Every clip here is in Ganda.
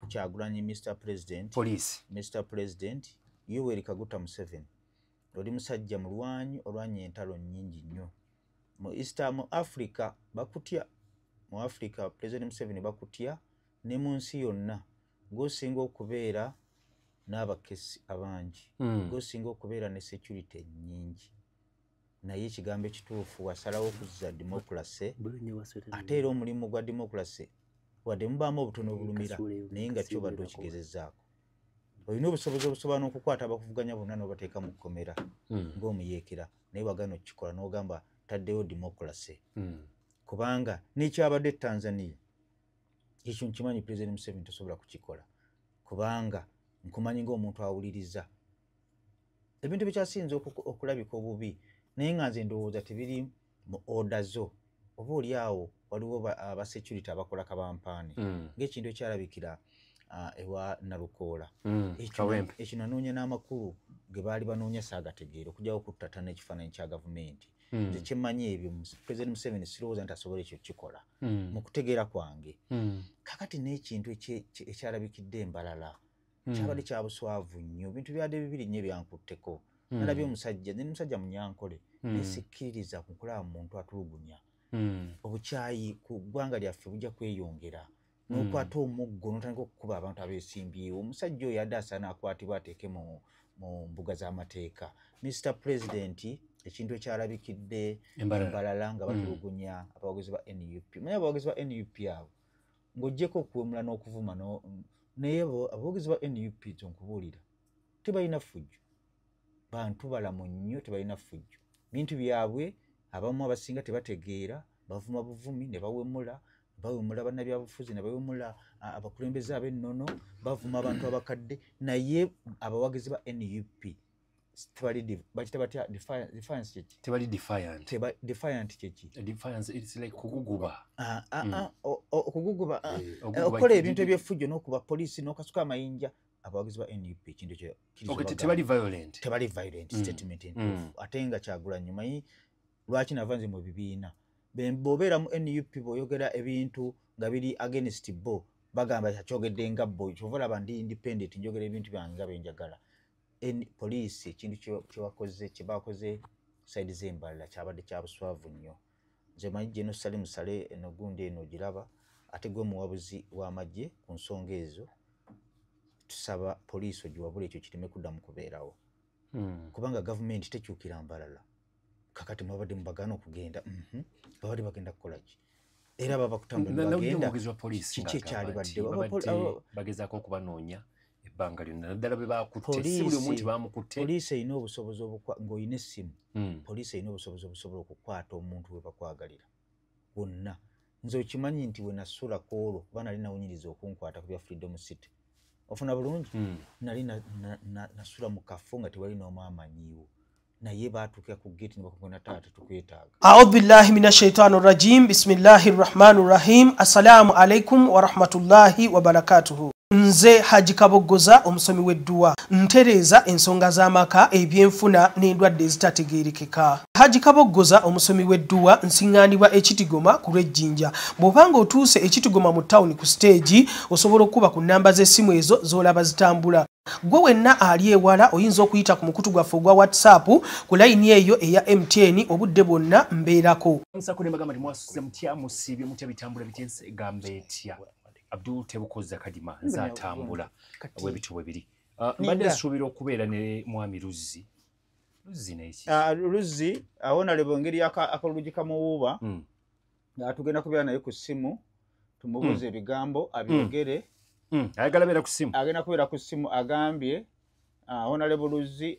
Kyagulanyi Mr President police Mr President Yoweri Kaguta Museveni oli musajja mulwanyi olwanya entalo nnyingi nnyo mu Africa bakutya mu Africa President Museveni bakutya ne mu nsi yonna gosinga okubeera n'abakesi abangi gosinga okubeera ne security nnyingi naye ekigambo ekituufu wasalawo okuzza democracy ate era omulimu gwa democracy wadde mubaamu obutono obulumira naye nga kyo badde okigezezzaako olina obusobozi obusobola n'okukwata abakuvuganya bonna n'obateeka mu kkomera ng'omuyeekera naye wagana okukikola n'ogamba taddeyo democracy kubanga n'ekyabadde Tanzania ekyo nkimanyi President Museveni tosobola kukikola kubanga nkumanyi ng'omuntu awuliriza ebintu bikyasinze okulabika obubi naye nga nze ndowooza tebiri mu order zo oba oli awo waliwo aba security abakola kabampaani ng'ekintu ekyalabikira ewa Nalukoola ekyo nanoonya n'amakulu ge baali banoonya saagategeera okujjawo okuttata n'ekifaananyi kya gavumenti nze kyemmanyi ebyo President Museveni sirowooza nti asobola ekyo kikola mu kutegeera kwange kakati n'ekintu ekyalabikidde Mbalala kyabadde kya buswavu nnyo bintu byadde bibiri nnyo byankutteko nalabye omusajja ne musajja munyankole nesikkiririza ku kulaba muntu atulugunya obukyayi ku ggwanga lyaffe bujja kweyongera n'okwata omuggo n'otandika okukuba abantu abeesimbyewo omusajja oyo yadde asaana akwatibwa ateeke mu mbuga z'amateeka Mr President ekintu ekyalabikidde Mbalala nga batulugunya abawagizi ba NUP manyi abawagizi ba NUP abo ng'oggyeko okuwemula n'okuvuma naye abawagizi ba NUP zonkubuulira tebalina ffujjo bantu balamu nnyo tebalina ffujjo bintu byabwe abamu abasinga tebategeera bavuma buvumi ne bawemula bannabyabufuzi ne bawemula abakulembeze ab'ennono bavuma abantu abakadde naye abawagizi ba NUP defiant kyeki kuguguba okukola ebintu ebyeffujjo n'okuba poliisi n'okasuka amayinja abawagizi ba NUP ekintu tebali violent statement entuufu ate nga Kyagulanyi manyi lwaki nava nze mu bibiina bw'obeera mu NUP bw'oyogera ebintu nga biri against bo bagamba kyogedde nga bo kyova olaba ndi independent njogera ebintu byange nga bwe njagala poliisi ekintu kyebakoze saidi z'Embalala kyabadde kya buswavu nnyo nze manyi General Salim Saleh eno gundi eno ogiraba ate gwe muwabuzi w'amagye ku nsonga ezo tusaba poliisi ogiwabula ekyo kireme kuddamu kubeerawo kubanga gavumenti tekyukira Mbalala kakati mwabadde mubagaana okugenda babadde bagenda kukola ki era baba kutambula bagenda kiki ekyali badde bagezaako okubanoonya ebbanga lyonna naddala bwe bakutte si buli omu nti bamukutte poliisi erina obusobozi ng'olina essimu poliisi erina obusobozi obusobola okukwata omuntu we bakwagalira wonna nze okimanyi nti we nasula ku olwo kuba nali nawunyiriza okunkwata ku bya Freedom City ofuna bulungi nali nasula mu kafo nga tewali n'omu amanyiiwo naye baatuukira ku gate ne bakugona taata tukwetaaga a'udhu billahi minash shaitani rrajim bismillahir rahmanir rahim assalamu alaikum wa rahmatullahi wa barakatuhu nze Haji Kaboggoza omusomi w'edduwa ntereeza ensonga z'amaka ebyenfuna n'endwadde ezitategeerekeka Haji Kaboggoza omusomi w'edduwa nsiŋŋaanibwa ekitigoma ku lw'ejjinja bw'obanga otuuse ekitigoma mu ttawuni ku siteegi osobola okuba ku nnamba z'essimu ezo z'olaba zitambula gwe wenna ali ewala oyinza okuyita ku mukutu gwaffe ogwa WhatsApp ku layini eyo eya MTN obudde bwonna mbeerako nsakule mbagamba nti mwasuze mutya musiibye mutya bitambula bityense egamba etya Abdul Tebukoza Kadima nzatambula bwebityo bwebiri mbadde nsuubira okubeera ne mwami Luzzi n'eki Luzzi awona lebo ngeri akalungi kamuwuuba tugenda kubeera naye ku ssimu tumubuuze ebigambo abyogere ayagala beera ku ssimu agenda kubeera ku ssimu agambye Honorable Luzzi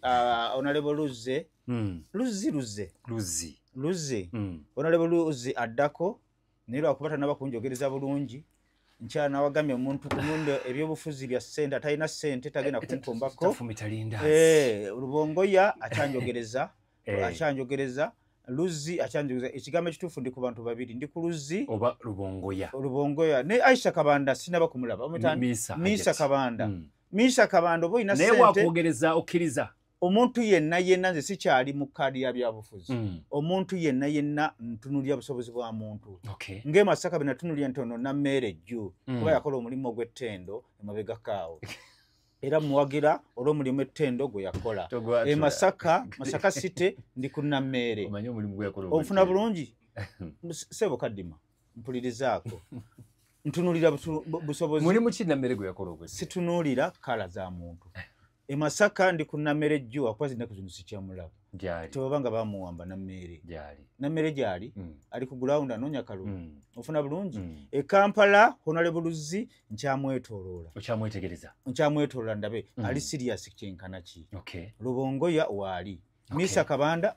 Honorable Luzzi addako naye lwakuba tanaba kunjogereza bulungi nkyala nawagambye omuntu ku mundo ebyobufuzi bya ssente atalina ssente tagenda kunkombako Rubongoya acyanjogereza Luzzi acyanjogereza ekigambo ekituufu ndi ku bantu babiri ndi ku Luzzi oba Rubongoya ne Aisha Kabanda sinaba kumulaba Misa Kabanda Misha Kabanda oba oyina ssente naye wakwogereza okkiriza omuntu yenna nze sikyali mu kkaadi ya byabufuzi omuntu yenna ntunulira busobozi bwa muntu ng'e Masaka bwe natunulira ntono na mmeere jju kuba yakola omulimu gw'ettendo emabega kaawo era muwagira olw'omulimu ettendo gwe yakola Masaka City ndi ku Nammeere onfuna bulungi Ssebo Kadima mpulirizaako ntunulira busobozi mulimu ki Nammeere gwe yakola ogwe situnulira kala za muntu Masaka ndi ku Nammeere jju akwazi nnaku zino sikyamulaba tebabanga bamuwamba Nammeere gyali ali ku ground anoonya kalulu ofuna bulungi Kampala Honorable Luzzi nkyamwetoloola ndabe ali serious kyenkana ki Lubongoya waali Misa Kabanda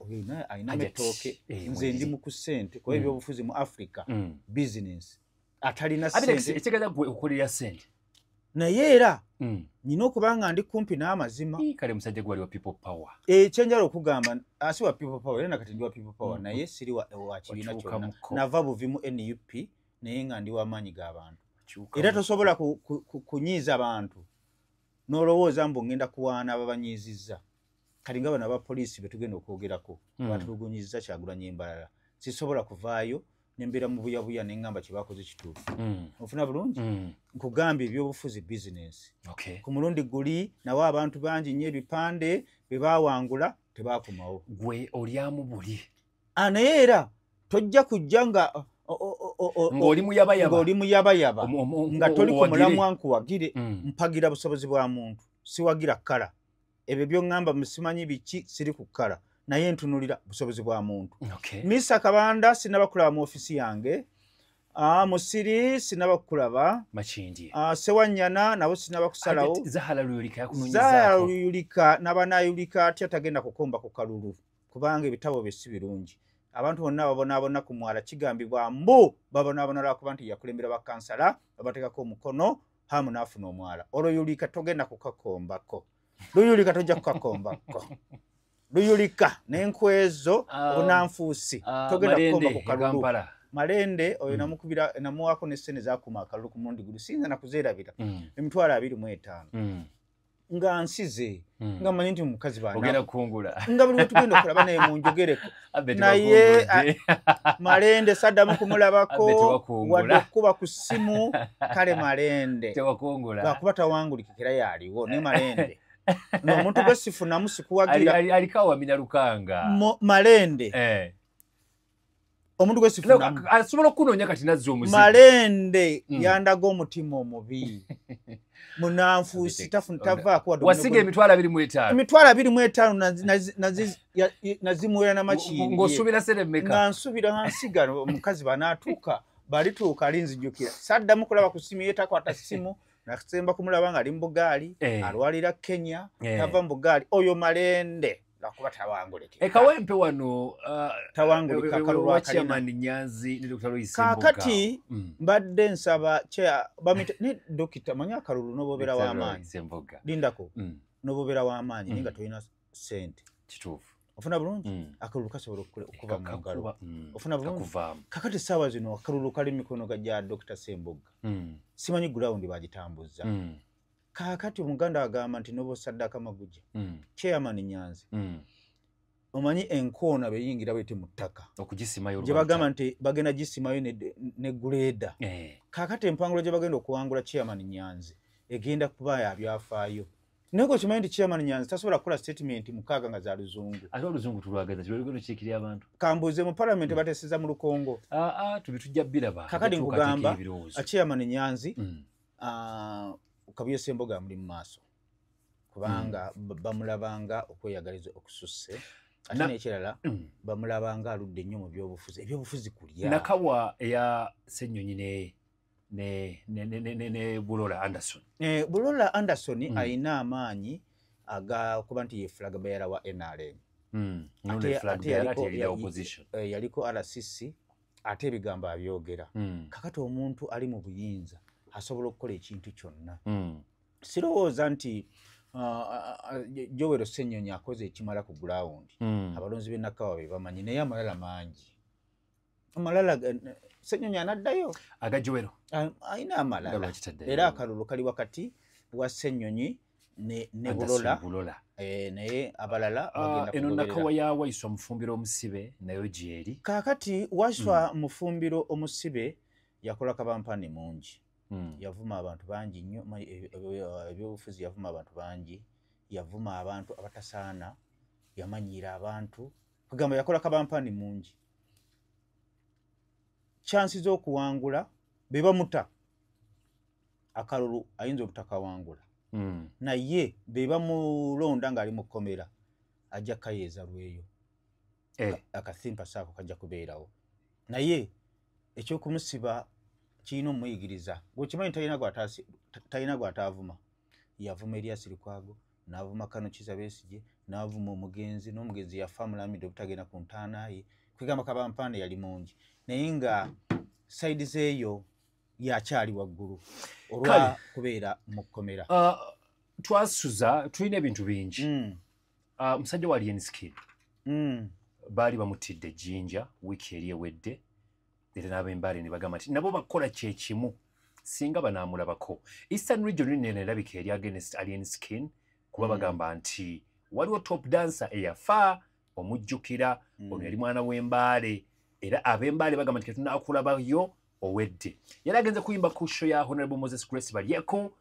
ayina metooke nze ndi mu ku ssente kuba ebyobufuzi mu Africa business atalina ssente ekigenda okukolera ssente naye era nina okubanga ndi kumpi n'amazima kale musajja gwali wa people power ekyenjala okugamba asi wa people power era nakati ndi wa people power naye siri wa kibiina kyonna nava buvi mu NUP naye nga ndi w'amaanyi g'abantu era tosobola kunyiiza abantu n'olowooza mbu ngenda kuwaana ababanyiizizza kati nga bano abapoliisi be tugenda okwogerako batulugunyizza Kyagulanyi Mbalala sisobola kuvaayo nembeera mu buyabuya neŋŋamba kye bakoze kituufu ofuna bulungi nkugambye ebyobufuzi business ku mulundi guli nawo abantu bangi nnyo ebipande bye baawangula tebaakomawo gwe olyamu buli naye era tojja kujja nga ng'oli muyabayaba nga toli ku mulamwa nkuwagire mpagira busobozi bwa muntu siwagira kkala ebyo by'oŋŋamba musimanyi biki siri ku kkala naye ntunulira busobozi bwa muntu Misa Kabanda sinabakulaba mu ofisi yange Musiri sinabakulaba Sewanyana nabo sinabakusalawo Zahara Luyulika n'abanayulika atya tagenda kukomba ku kalulu kubanga ebitabo bye si birungi abantu bonna babonaabona ku mwala kigambibwa mbu babonaabona lwakuba nti yakulembera bakansala babateekako omukono hamu n'afuna omwala olwoyulika togenda kukakombako Luyulika tojja kukakombako Luyulika n'enkwezo obunanfuusi togenda kukomba ku kalulu Malende oyo namukubira namuwaako n'essene zaakuma akalulu ku mulundi guli sinza nakuzeerabira emitwalo 25 nga nsize nga manyi nti mukazi ogenda kukungula nga buli tugenda okulaba naye munjogereko naye Malende saddamu kumulabako wadde okuba ku ssimu kale Malende lwakuba tawangulikira yaliwo ne Malende n'omuntu gwe sifunamu sikuwagira alikawa mina lukanga Malende omuntu gwe sifunamu asobola okunoonya kati nazza omuzigo Malende yandaga omutima omubi munanfuusi tavaako wasiga emitwalo 25 nazimuwera n'amakiiri ng'osuubira sere mmeka nga nsuubira nsiga omukazi banatuuka balituuka alinzijjukira saddamu kulaba ku ssimu ye takwata ssimu nasemba kumulaba nga ali mu Bugaali alwalira Kenya tava mu Bugaali oyo Malende lwakuba tawangulike Kawempe wano tawangulika akalulu Chairman Nyanzi ne Dr. Lois Semboga kakati mbadde nsaba ne dokita manya akalulu n'obobeera w'amaanyi lindako n'obobeera w'amaanyi nga tolina ssente kituufu ofuna bulungi akalulu kasobola okuva mu ngalo ofuna bulungi kakati essaawa zino akalulu kali mikono gya Dr. Semboga simanyi ground bagitambuza kakati omuganda agamba nti nobo Saddaaka Maguja Chairman Nyanzi omanyi enkoona beyingira bwete mu ttaka okugisimayo gye bagamba nti bagenda gisimayo ne guleeda kakati empangulo gye bagenda okuwangula Chairman Nyanzi egenda kuba ya byafaayo Nego kimanyi nti Chairman Nyanzi tasobola kukola statement mukaaga nga za luzungu. Ate oluzungu tulwagaza kibalugendo kiikirya abantu. Kambuze mu parliament bateseza mu Lukongo. Tubitujja biraba. Kakadi nkugamba Chairman Nyanzi Kabuye Semboga muri mu maaso. Kubanga bamulabanga okweyagaliza okususse. Ate n'ekirala bamulabanga aludde nnyo mu byobufuzi. Ebyobufuzi kulya. Nakawa ya Ssenyonyi ne Bulola Anderson. Bulola Anderson aina amaanyi aga kuba nti ye flag bearer wa NRM. Ate flag bearer ya opposition. Yaliko RCC ate ebigamba abyogera. Kakati omuntu ali mu buyinza asobola okukola ekintu kyonna. Sirowooza nti Joel Ssenyonyi akoze ekimala ku ground. Abalonzi b'e Nakawa be bamanyi naye amalala mangi. Amalala Ssenyonyi anaddayo. Aga Joel. Aina amalala. Era akalulu kali wakati wa Ssenyonyi ne Bulola naye abalala bagenda eno Nakawa ya Waiswa Mufumbiro Omusibe nayo gyeri kakati Waiswa Mufumbiro Omusibe yakola kabampani mungi yavuma abantu bangi nnyo ebyobufuzi yavuma abantu bangi yavuma abantu abatasaana yamanyira abantu kugamba yakola kabampani mungi chansi z'okuwangula beba muta akalulu ayinza obutakawangula naye beba mulonda ng'ali mu kkomera ajja kayeeza lweyo akasimpa saako kajja kubeerawo naye ekyokumusiba kirina omuyigiriza gwekimanyi talina gw'ataavuma yavuma Erias Lukwago n'avuma Kano Kizza Besigye n'avuma omugenzi n'omugenzi yafa mulamide obutagenda ku ntaana ye kwegamba kabampande yali mungi naye nga saidi zeeyo yakyali waggulu olwa kubeera mu kkomera twasuza tulina ebintu bingi musajja wa Alien Skin baali bamutidde Jinja wiiki eri ewedde era n'ab'Embale ne bagamba nti nabo bakola kyekimu singa banaamulabako Eastern Region nene erabika eri against Alien Skin kuba bagamba nti waliwo top dancer eyafa omujjukira ono yali mwana w'Embale era ab'Embale bagamba nti ketunaakulabayo owedde yali agenze kuyimba ku show ya Honorable Moses Grace Balyeko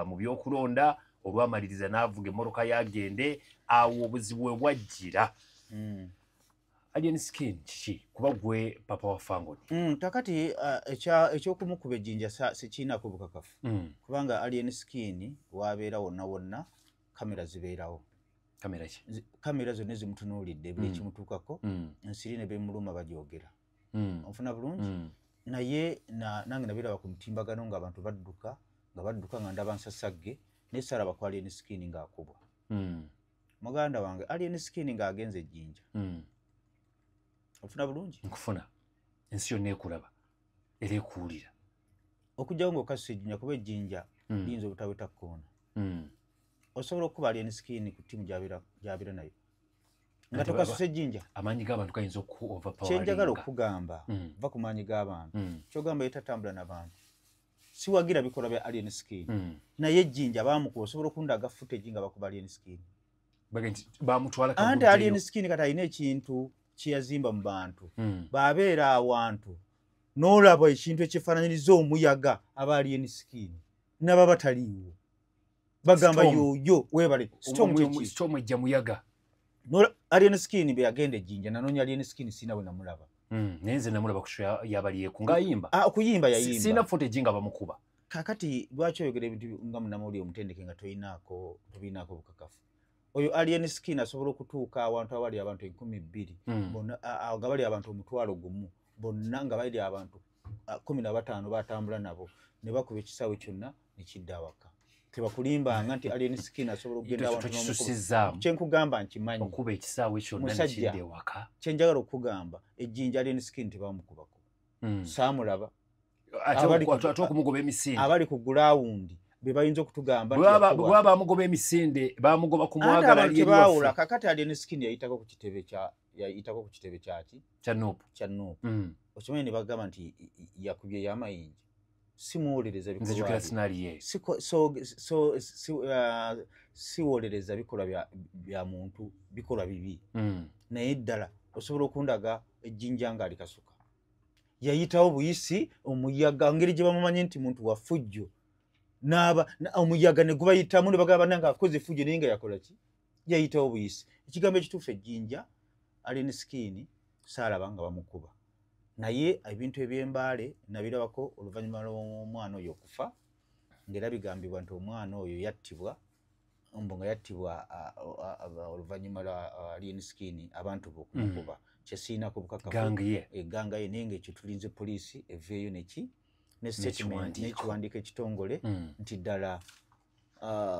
mu by'okulonda olwamaliriza n'avuga emmoroka yagende awo obuzibu bwe bwajjira Alien Skin kiki kuba gwe papa wa Fangoni takati ekyokumukuba ejjinja sikiinako bukakafu kubanga Alien Skin wabeera wonna wonna kamera zibeerawo kamera zonna zimutunuulidde buli kimutuukako ensiri ne bemuluma bagyogera onfuna bulungi naye nange nabiraba ku mutimbagano ng'abantu badduka nga ndaba nsasagge naye saraba ku Alien Skin ng'akubwa muganda wange Alien Skin ng'agenze ejjinja ofuna bulungi nkufuna ensi yonna ekulaba era ekuwulira okujjawo ng'okasusa ejjinja kuba ejjinja liyinza obutaweta kkoona osobola okuba Alien Skin ku ttiimu gy'abeera nayo nga tokasusa ejjinja amaanyi g'abantu gayinza okuoverpower kyenjagala okugamba va ku maanyi g'abantu kyogamba yetatambula n'abantu siwagira bikolwa bya Alien Skin naye ejjinja baamukuba osobola okundaga footage nga bakuba Alien Skin anti Alien Skin kati alina ekintu kyeyazimba mu bantu baabeera awantu n'olaba ekintu ekifaananyiriza omuyaga aba Alien Skin naba bataliiwo bagamba yoyo webale storm ejja muyaga Alien Skin be yagenda ejjinja nanoonya Alien Skin sina bwe namulaba naye nze namulaba ku show yabaliyeko ng'ayimba okuyimba yayimba sina footage nga bamukuba kakati lwaki oyogera ebintu nga munamawulire omutendeke nga tobiinaako bukakafu oyo Alien Skin asobola okutuuka awantu abali abantu 2,000 bonna nga bali abantu 1,000 bonna nga bali abantu 15 batambula nabo ne bakuba ekisaawe kyonna ne kidda awaka tebakulimbanga nti Alien Skin asobola okugenda awantu n'omukuba kyenkugamba nkimanyi okuba ekisaawe kyonna ne kidda ewaka kyenjagala okugamba ejjinja Alien Skin tebamukubako saamulaba ate okumugoba emisinde abali ku gulawundi be bayinza okutugamba bwe bamugoba emisinde bamugoba ku mwagala lyebawula kakati Alien Skin yayitako ku kitebe kyaki kya Nuupu okimanyi ne bagamba nti yakubye y'amayinja simuwolereza siwolereza bikolwa bya muntu bikolwa bibi naye ddala osobola okundaga ejjinja nga alikasuka yayitawo buyisi omuyaga ngeri gye bamumanyi nti muntu wa fujjo omuyaga ne gubayitamu ne bagamba nanga akoze fujjo naye nga yakola ki yayitawo buyisi ekigambo ekituufu ejjinja Alien Skin saalaba nga bamukuba naye ebintu eby'Embale nabirabako oluvannyuma lw'omwana oyo okufa ng'era bigambibwa nti omwana oyo yattibwa nga yattibwa oluvannyuma lwa Alien Skin abantu bokumukuba kyesiinako bukakafu eganga ye naye ng'ekyo tulinze poliisi eveeyo ne statement n'ekiwandiiko ekitongole nti ddala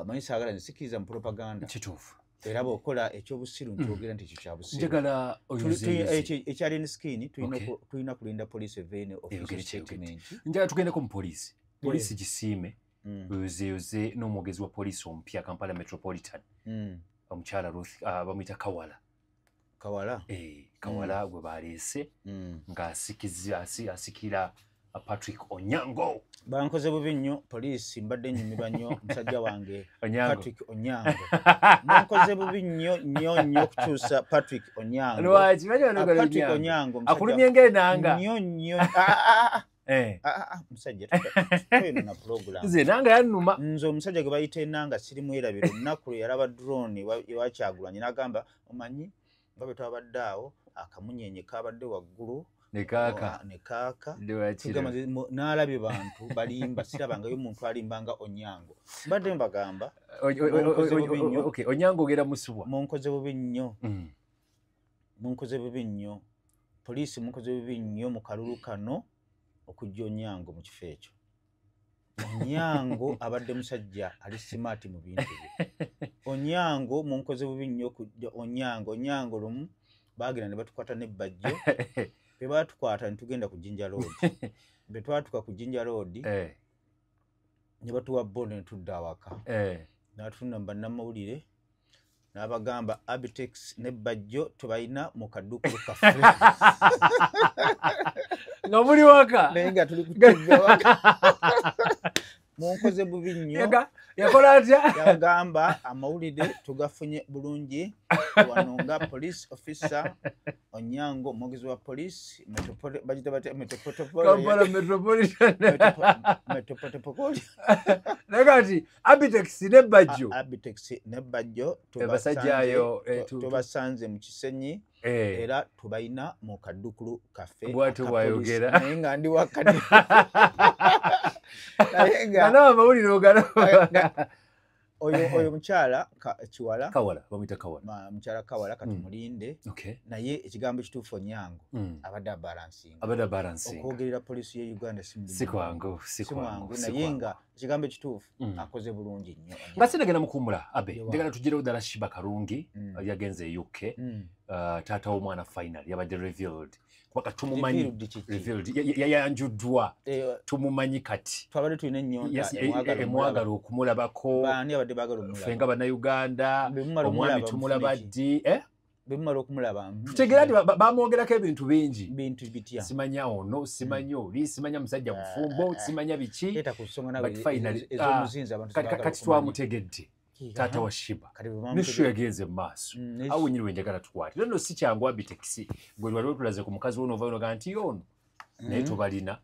manyi saagala nsikiriza mu propaganda kituufu era bw'okola ekyobusiru nkyogera nti ekyo kya busiru njagala ekya Alien Skin tulina kulinda poliisi eveeyo official statement njagala tugendeko mu poliisi gisiime yozeyoze n'omwogezi wa poliisi omupya Kampala Metropolitan omukyala Ruth bamuyita Kawala gwe baleese ng'asikira Patrick Onyango. Bankoze bubi nnyo poliisi mbadde nnyumirwa nnyo musajja wange Patrick Onyango. Bankoze bubi nnyo okukyusa Patrick Onyango. Lwaki Patrick Onyango akulumye ng'enanga. Nnyo. Musajja tweno na program. Nze nanga yannuma. Nze omusajja gwe bayita enanga sirimu erabira olunaku lwe yalaba drone ewakyagulanye n'agamba omanyi nga bwe twabadde awo akamunyenye kabadde waggulu ne kaaka n'alabye bantu balimba sirabangayo omuntu alimbanga Onyango mbadde mbagamba Onyango ogera musubwa munkoze bubi nnyo poliisi munkoze bubi nnyo mu kalulu kano okujja Onyango mu kifo ekyo. Onyango abadde musajja ali smart mu bintu bye. Onyango munkoze bubi nnyo kujja Onyango lumu baagenda ne batukwata n'ebbajjo be batukwata ne tugenda ku Jinja Road. Be twatuka ku Jinja Road ne batuwa bono ne tudda awaka. N'atunda bannamawulire n'abagamba Abitex n'ebbajjo tubayina mu kaddukulu kaffe. Nga muli waka? Naye nga tuli kutegga waka. Munkoze bubi nnyo. Yakola atya? Yagamba amawulire tugafunye bulungi wano nga police officer Onyango omwogezi wa police Metropolitan. Nakati Abitex n'ebbajjo tubasanze mu Kisenyi era tubayina mu kaddukulu kaffe. Bw'atyo bw'ayogera. Naye nga ndi wakati. Oyo mukyala Kiwala bamuyita Kawala mukyala Kawala katumulinde naye ekigambo ekituufu Onyango abadde balancing okwogerera poliisi ye Uganda si kwangu naye nga ekigambo ekituufu akoze bulungi nnyo. nga sinagenda mukumbula Abe njagala tugirewo ddala Shiba Karungi yagenze e UK taata w'omwana final yabadde revealed kubanga tumumanyi yayanjuddwa tumumanyi kati twabadde tulina ennyonta emwagala okumulabako ffe nga bannayuganda omwami tumulaba ddi bemumala okumulaba tutegera nti bamwogerako ebintu bingi bitya simanya ono simanya oli simanya musajja mufumbo simanya biki kati twamutegedde taata wa Shiba nisho yagenze mu maaso awo nyiri wenjagala tukwate nno si kyangu Abitex gwe lwaliwo tulaze ku mukazi wono ovayonoga nti yono naye tubalina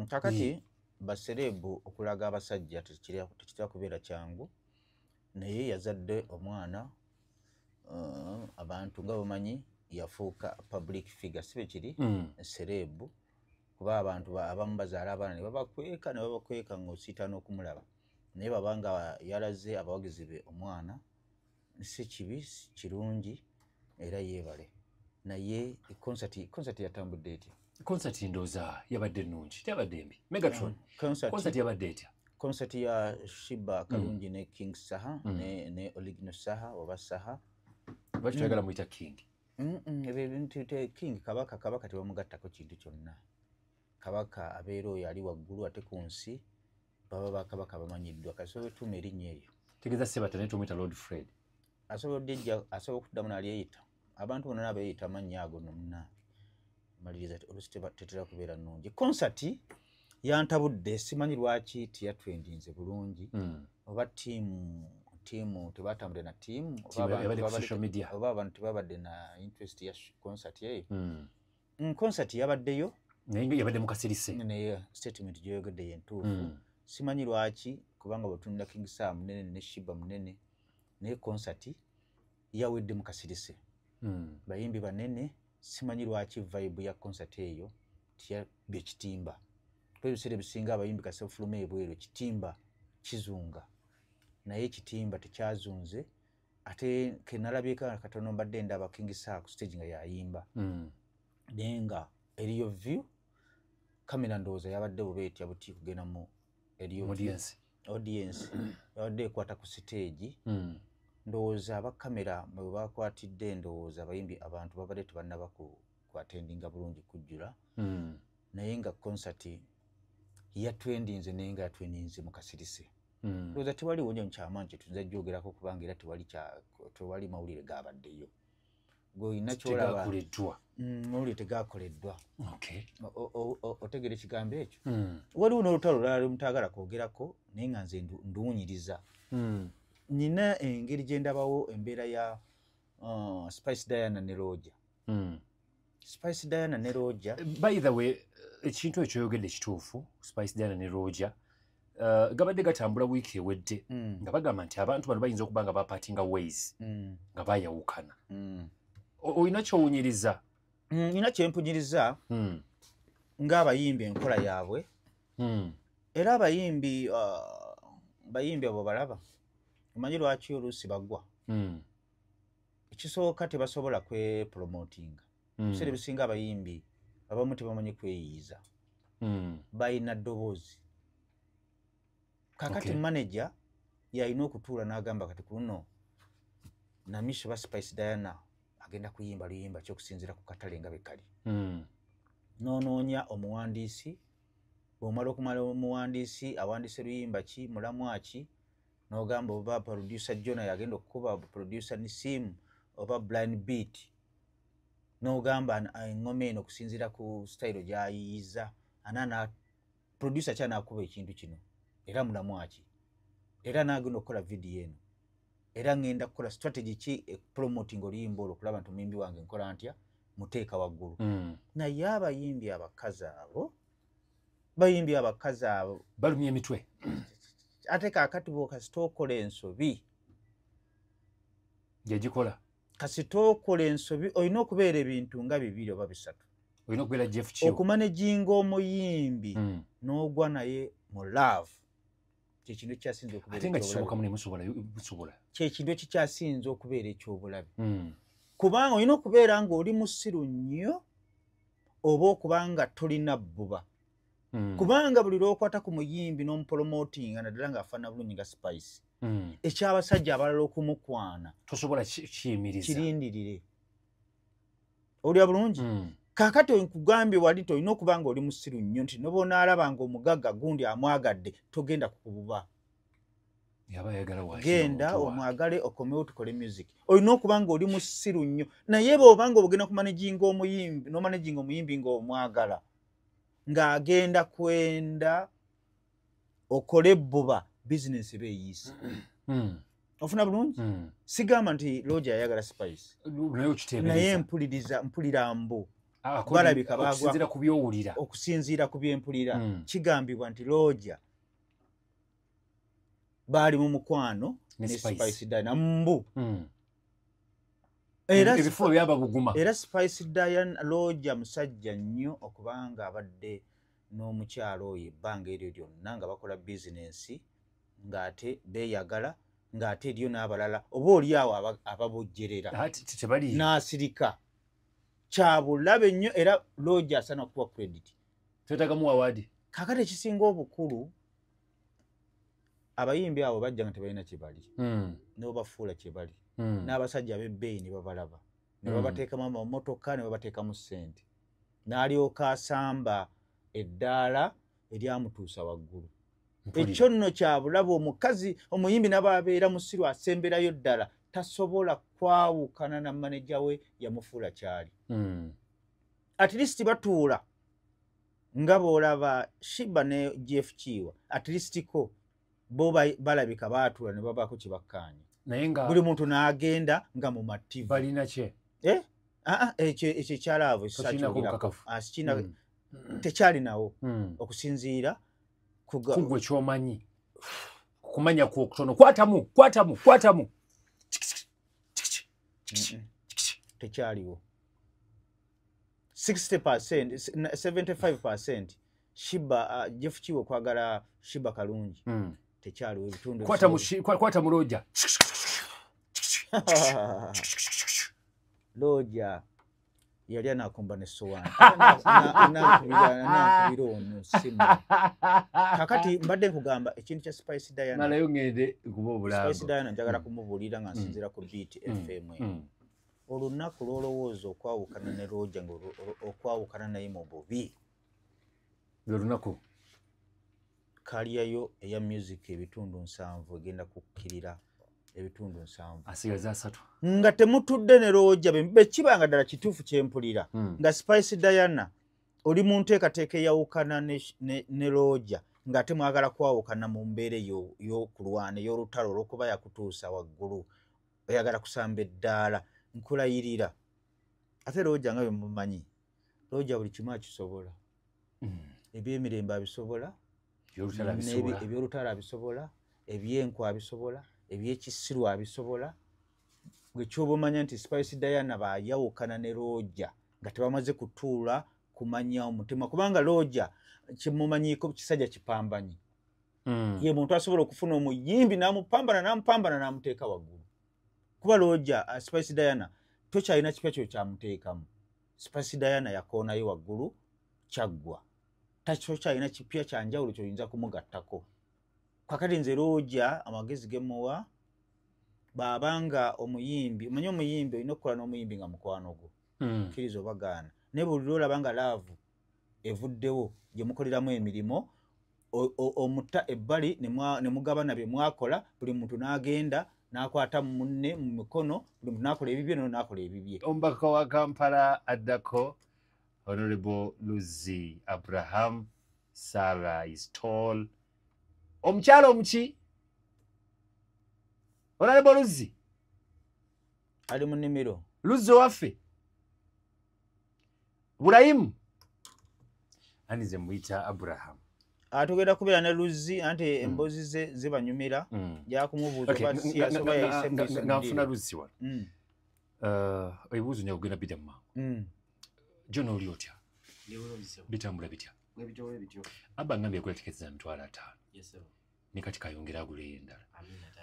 kakati baserebu okulaga abasajja tekitera kubeera kyangu naye yazadde omwana abantu nga bamanyi yafuuka public figure sibe kiri serebu kuba abantu abamu bazaala abaana ne babakweka ng'osiitaana okumulaba naye babanga yalaze abawagizi be omwana si kibi kirungi era yeebale naye concert yatambudde etya? Concert ndooza yabadde nnungi teyabadde mbi. Megatron concert yabadde etya? Concert ya Shiba Karungi ne King Saha ne Oligno Saha oba Saha lwaki twagala muyita King? Ebintu King kabaka tebamugattako kintu kyonna. Kabaka abeera oyo ali waggulu ate ku nsi baba bakabaka bamanyiddwa kasobola tuuma erinnya eryo. Tegeza Sebata ne tumuyita Lord Fred. Asobola okuddamu n'alyeyita abantu bonna n'abeeyita amannya ago nonna maliriza olusi tetera kubeera nnungi. Concert yantabudde simanyi lwaki tiyatwendinze bulungi oba tiimu tebatambudde na tiimu oba abantu tebabadde na interest ya concert eyo. Concert yabaddeyo naye yabadde mukasirise naye statement gyoyogedde yentuufu simanyi lwaki kubanga bwetunda King Sam munene ne Shiba munene naye concert yawedde mukasirise bayimbi banene simanyi lwaki vibe ya concert eyo tiyabye kitimba ebiseera ebisinga abayimbi kasefuluma ebweru kitimba kizunga naye kitimba tekyazunze ate kenalabyeka katono mbadde ndaba King Sam ku stage nga yayimba naye nga eriyo view kamera ndowooza yabadde bubeetya buti kugenda mu eriyo audience yabadde ekwata ku stage ndowooza abakamera bwe bakwatidde ndowooza abayimbi abantu babadde tebannaba ku attendinga bulungi kujjula naye nga concert yatwendinze naye nga yatwendinze mu kasirise ndowooza tewaliwo nyo mukyama nti tuzajja ogerako kubanga era tewali mawulire gabaddeyo goyina kyolaba muli tegakoleddwa. Otegere ekigambo ekyo. Waliwo n'olutalo lulala mutagala kwogerako naye nga nze nduwunyiriza. Nina engeri gye ndabawo embeera ya Spice Diana ne Roger. Spice Diana ne Roger. By the way, ekintu ekyo yogedde kituufu, Spice Diana ne Roger. Gabadde gatambula wiiki ewedde nga bagamba nti abantu bano bayinza okuba nga bapatinga ways nga bayawukana. Oyina kyowunyiriza? Nina kyempunyiriza ng'abayimbi enkola yaabwe era abayimbi abo balaba omanyi lwaki oluusi bagwa. Ekisooka tebasobola kwepromotinga. Ebiseera ebisinga abayimbi abamu tebamanyi kweyiiza, bayina ddoboozi. Kakati manager yalina okutuula n'agamba kati ku luno Namishi ba Spice Diana agenda kuyimba luyimba ky'okusinziira ku katale nga bwe kali. N'onoonya omuwandiisi, bw'omala okumala omuwandiisi awandiise luyimba ki, mulamwa ki, n'ogamba oba producer Jonah yagenda okukuba producer Nisim oba Blind Beat, n'ogamba engoma eno okusinziira ku style gy'ayiyiza, producer ki anaakuba ekintu kino era mulamwa ki, era n'agenda okukola video eno, era ngenda kukola strategy ki promoting oluyimba olwo okulaba nti omuyimbi wange nkola ntya muteeka waggulu. Naye abayimbi abakazi abo balumya emitwe. Ate kaakati kasita okola ensobi gyegikola, kasita okola ensobi olina okubeera ebintu nga 2 oba 3. Olina okubeera Jeff Chiu okumanejinga omuyimbi n'ogwa naye mu love. Kyekintu ekyasinza okubeera ate nga kisoboka mu nemusobola kyekintu ekikyasinza okubeera ekyobulabe. Kubanga olina okubeera ng'oli musiru nnyo oba okubanga tolina bbuba. Kubanga buli lw'okwata ku muyimbi n'omupromotinga naddala ng'afaana bulungi nga Spice, ekyabasajja abalala okumukwana tosobola kiyimiriza, kirindirire. Olya bulungi? Kaakati nkugambye wali tolina okuba nga oli musiru nnyo nti noba onaalaba ng'omugagga gundi amwagadde togenda kukububa. Genda omwagale okomewo tukole music. Olina okuba nga oli musiru nnyo, naye bw'oba nga ogenda kumanejinga omuyimbi n'omanejinga omuyimbi ng'omwagala ng'agenda kwenda okole ebbuba bizinesi beeyiisa. Ofuna bulungi? Sigamba nti Roger ayagala Spice, naye mpulira mbu balabika bagwa okusinziira ku byempulira. Kigambibwa nti Roger baali mu mukwano ne Spice Diana mbu. Ebifo byaba buguma. Era Spice Diana Roger musajja nnyo okubanga abadde n'omukyalo oyo ebbanga eryo lyonna nga bakola bizinensi ng'ate beeyagala ng'ate eriyo n'abalala oba oliawo ababojjerera n'asirika. Kyabulabe nnyo era Roger asana okuwa credit. Twetagamu awaadi. Kakati ekisinga obukulu abayimbi abo bajja nga tebalina kye bali n'obafuula kye bali. N'abasajja ab'ebbeeyi ne babalaba ne babateekamu amamotoka ne babateekamu ssente, n'alyoka asamba eddaala eryamutuusa waggulu. Ekyo nno kyabulabe omukazi omuyimbi n'ababeera musiru asemberayo ddala tasobola kwawukana na maneja we yamufuula kyali. At least batuula nga bw'olaba Shiba ne Jeff Chiwa, at least ko bo balabika baatuula ne babaako kye bakkaanya. Buli muntu n'agenda nga mu mativu. Balina kye? Ekyo kyalaavo tekyalinawo okusinziira kugwe ky'omanyi kumanya kwokutono. Kwatamu tekyaliwo. 60%, 75% Shiba Jeff Chiwa kwagala Shiba kalungi tekyaliwo ebitundu. Kwatamu Roger. Roger yali anakumba n'essowaani nakubira ono simu. Kakati mbadde nkugamba ekintu kya Spice Diana. Nayo ngende kuba obulago. Spice Diana njagala kumubuulira nga nsinziira ku Beat FM. Olunaku lw'olowooza okwawukana ne Roger okwawukana naye mu bubi. Olunaku kaliyayo eya music ebitundu 7 egenda kukkirira ebitundu 7 asigaza 3 nga temutudde ne Lojja bekibanga ddala kituufu kyempulira nga Spice Diana oli mu nteekateeka eyawukana ne Lojja ng'ate mwagala kwawukana mu mbeera y'okulwana ey'olutalo olw'okuba yakutuusa waggulu oyagala kusamba eddaala nkulayirira ate Lojja nga bwe mumanyi Lojja buli kimu akisobola ebyemirembe abisobola ebyolutalo abisobola ebyenkwa abisobola ebyekisiru abisobola gwe kyobumanya nti Spice Diana bayawukana ne Lojja nga tebamaze kutuula kumanya omutima kubanga Lojja kimumanyiiko kisajja kipambanyi ye muntu asobola okufuna omuyimbi n'amupambana n'amuteeka waggulu kuba Lojja Spice Diana tokyalina kipya kyo kyamuteekamu Spice Diana yakoonayo waggulu kyaggwa tokyalina kipya kyanjawulo kyoyinza kumugattako kakati nze Lojja amagezi gemuwa babanga omuyimbi omanyi omuyimbi olina okukola n'omuyimbi nga mukwano gwo kkiriza obagaana naye buli lwolaba nga laavu evuddewo gye mukoleramu emirimu omutta ebbali ne mugabana bye mwakola buli muntu n'agenda n'akwata munne mu mikono buli muntu n'akola ebibye no n'akola ebibye omubaka wa Kampala addako Honorable Luzzi Abraham Sarah is tall omukyalo omuki Honorable Luzzi ali mu nnimiro Luzzi waffe Burayimu anize muyita Abraham atugenda kubeera ne Luzzi anti embozi ze zibanyumira yakumubuuza oba siyasa oba yayise nafuna Luzzi wano ebibuuzo nyakugenda bidda mu mangu John oli otya bitambula bitya abba ngambye yakola tiketi za mitwalo 5 ne kati kayongera aguleyo endala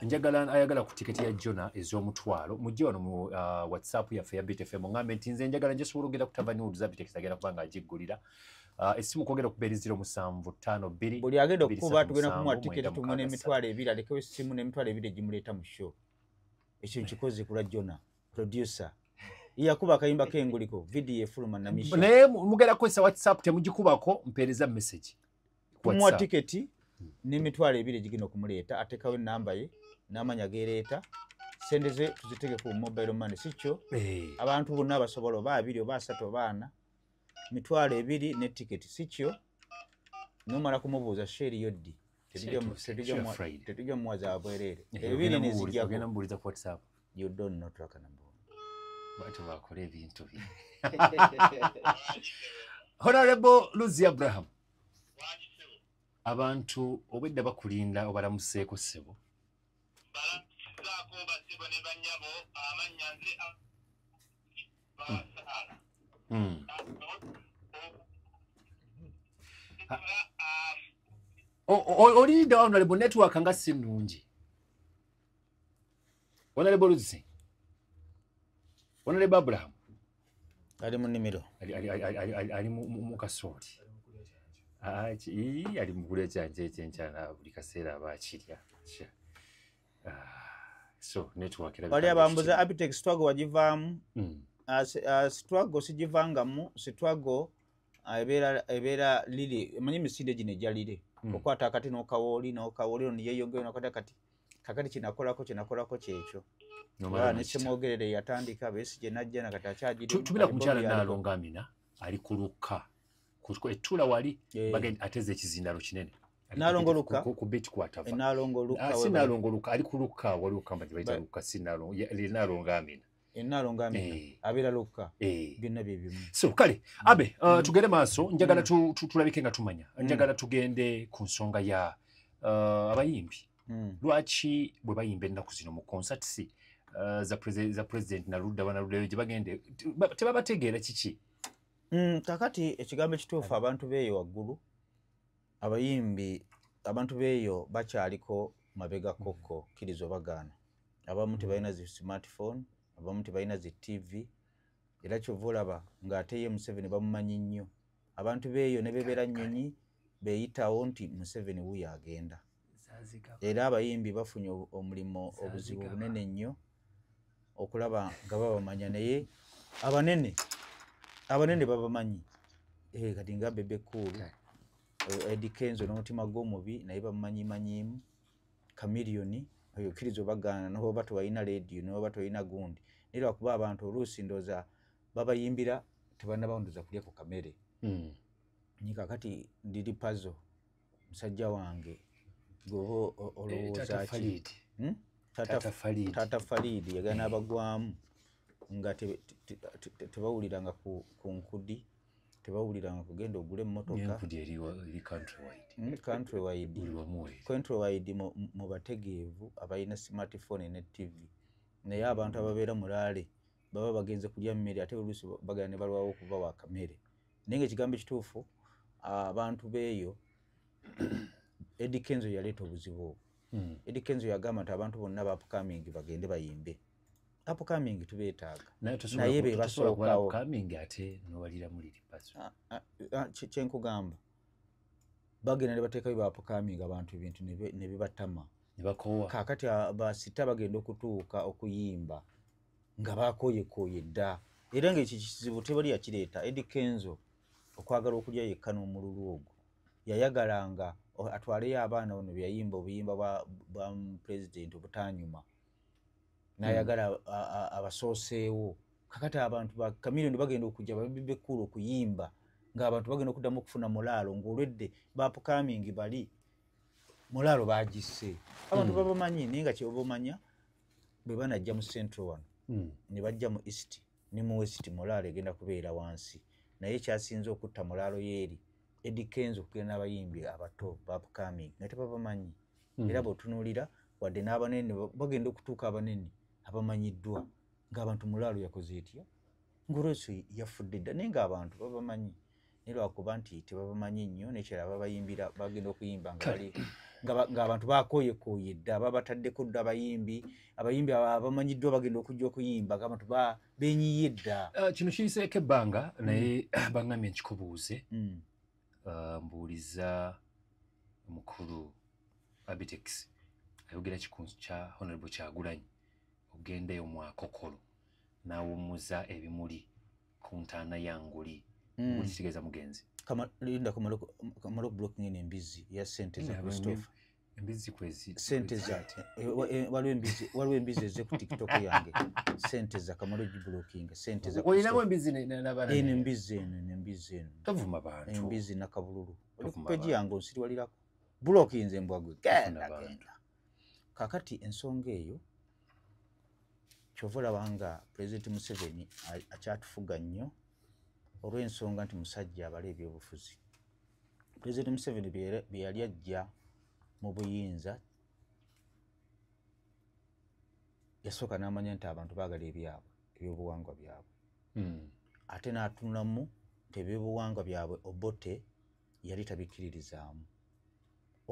njagala ayagala ku tiketi ya Jona ez'omutwalo mujje wano mu WhatsApp yaffe ya BTFM ngambe nti nze njagala njesobola ogenda ku Tabanwood za bitekisi agenda kubanga agiggulira essimu kwogera ku 0752 buli agenda okukuba tugenda kumuwa tiketi tumwe n'emitwalo 2 alekewo essimu n'emitwalo 2 egimuleeta mu show ekyo kikoze kula Jona producer yakuba akayimba k'enguliko video efuluma na misha naye mugenda kwesa WhatsApp temugikubako mpeereza message kumuwa tiketi n'emitwalo 2 egigenda okumuleeta atekawo enamba ye n'amanya gereeta sente ze tuzitege ku mobile money sikyo abantu bonna abasobola oba 2 oba 3 oba 4 mitwalo 2 ne tiketi sikyo nomala kumubuuza sheri yoddi tetujja muwaza abwerere ebiri nezijja kugenda mubuuliza ku WhatsApp you don't know track number batu bakola ebintu bye Honorable Luzzi Abraham abantu obwedda bakulinda obalamuseeko ssebo olinda Honorable network nga si nnungi Honorable Luzzi Honorable Abraham ali mu nnimiro ali mu kasooli ali mu kulya kyanje ekyenkyana buli kaseera aba akirya so network wali abambuza Abitex Struggle wagivaamu Struggle sigivangamu Struggle ebeera liri emanyi emisinde gino egyalire okwata akati n'okawooli ono yeeyongere nakati kakati kinakolako kyekyo nekimwogerere yatandika Besigye najja nakati akyagiri tubira ku mukyala Nalongo Amina ali ku lukka ettula wali bagenda ateze ekizindalo kinene Nalongo Luka ku beti kwatava Nalongo Luka si Nalongo Luka ali ku lukka wali okamba baita Luka si Nalongo Nalongo Amina Nalongo Amina abira Luka byonna byebimu so kale abe tugende maaso njagala tulabike nga tumanya njagala tugende ku nsonga ya abayimbi lwaki bwe bayimba ennaku zino mu concerts za president Naludda banaluddayo gye bagende tebabategeera kiki kakati ekigambo ekituufu abantu beeyo waggulu abayimbi abantu beeyo bakyaliko mabega kokko kkiriza obagaana abamu tebalina zi smartphone abamu tebalina zi TV era kyova olaba ng'ate ye Museveni bamumanyi nnyo abantu beeyo ne bebeera nnyonyi beeyitawo nti Museveni wuyo agenda era abayimbi bafunye omulimu obuzibu bunene nnyo okulaba nga babamanya naye abanene babamanyi kati nga Bebe Cool Eddie Kenzo n'omutima gw'omubi naye bamumanyimanyimu Chameleone oyokiriza obagaana noba tewalina radio noba tewalina gundi naye lwakuba abantu oluusi ndooza babayimbira tebanabawunduza kulya ku kamere nyi kakati ndiri puzzle musajja wange gwoba olowooza ki Tata Falidi yagenda abagwamu nga tebawuliranga ku nkudi tebawuliranga kugenda ogula emmotoka countrywide mu bategeevu abalina smartphone ne TV naye abantu ababeera mulaale baba bagenze kulya mmere ate oluusi bagala ne balwawo okuva wa kamere naye ng'ekigambo ekituufu abantu beeyo Eddie Kenzo yaleeta obuzibu obwo Eddie Kenzo yagamba nti abantu bonna ba upcoming bagende bayimbe upcoming tubeetaaga naye be basookawo kyenkugamba bagenda ne bateekayo ba upcoming abantu ebintu ne bibatama kaakati basita bagenda okutuuka okuyimba nga bakooyekooye dda era ng'ekyo kizibu tebali yakireeta Eddie Kenzo okwagala okulya yekka n'omululu ogwo yayagalanga atwaleyo abaana bano byayimba obuyimba bwa pulezidenti obutanyuma n'ayagala abasooseewo kakati abantu ba Chameleone bagenda okujja babibekulu okuyimba ng'abantu bagenda okuddamu okufuna mulaalo ng'olwedde bapukaamingi bali mulaalo bagisse abantu babamanyi naye nga kyebamanya bwe banajja mu central wano ne bajja mu east ne mu west mulaalo egenda kubeera wansi naye kyasinze okutta mulaalo yeeri Eddie Kenzo okugenda n'abayimbi abato bapukaamingi nga tebabamanyi era bw'otunuulira wadde n'abanene bagenda okutuuka abanene abamanyiddwa ng'abantu mulaalo yakoze etya ng'olweso yafudde dda naye ng'abantu babamanyi naye lwakuba nti tebabamanyi nnyo nekyala babayimbira bagenda okuyimba ng'abantu bakooyekooye dda babataddeko dda abayimbi abamanyiddwa bagenda okujja okuyimba ng'abantu benyiye dda kino kiyiseeko ebbanga naye baŋŋambye nkikubuuze mbuuliza mukulu Abitex ayogera kikunsu kya Honorable Kyagulanyi ogendeyo mu Akokolo n'awummuza ebimuli ku ntaana ya Nguli kitegeeza mugenzi linda kamala okublocking embizi ya sente za Christopher embizi kwezi sente za waliwo embizi eze ku TikTok yange sente za kamala okublocking sente za olinawo embizi n'abaana embizi eno tavuma abantu embizi nakabululu peji yange onsiriwalirako blocking embwagwe genda kakati ensonga eyo kyova olabanga President Museveni akyatufuga nnyo olw'ensonga nti musajja abala ebyobufuzi President Museveni bye yali ajja mu buyinza yasooka n'amanya nti abantu baagala ebyobuwangwa byabwe ate n'atunulamu nti ebyobuwangwa byabwe Obote yali tabikkiririzaamu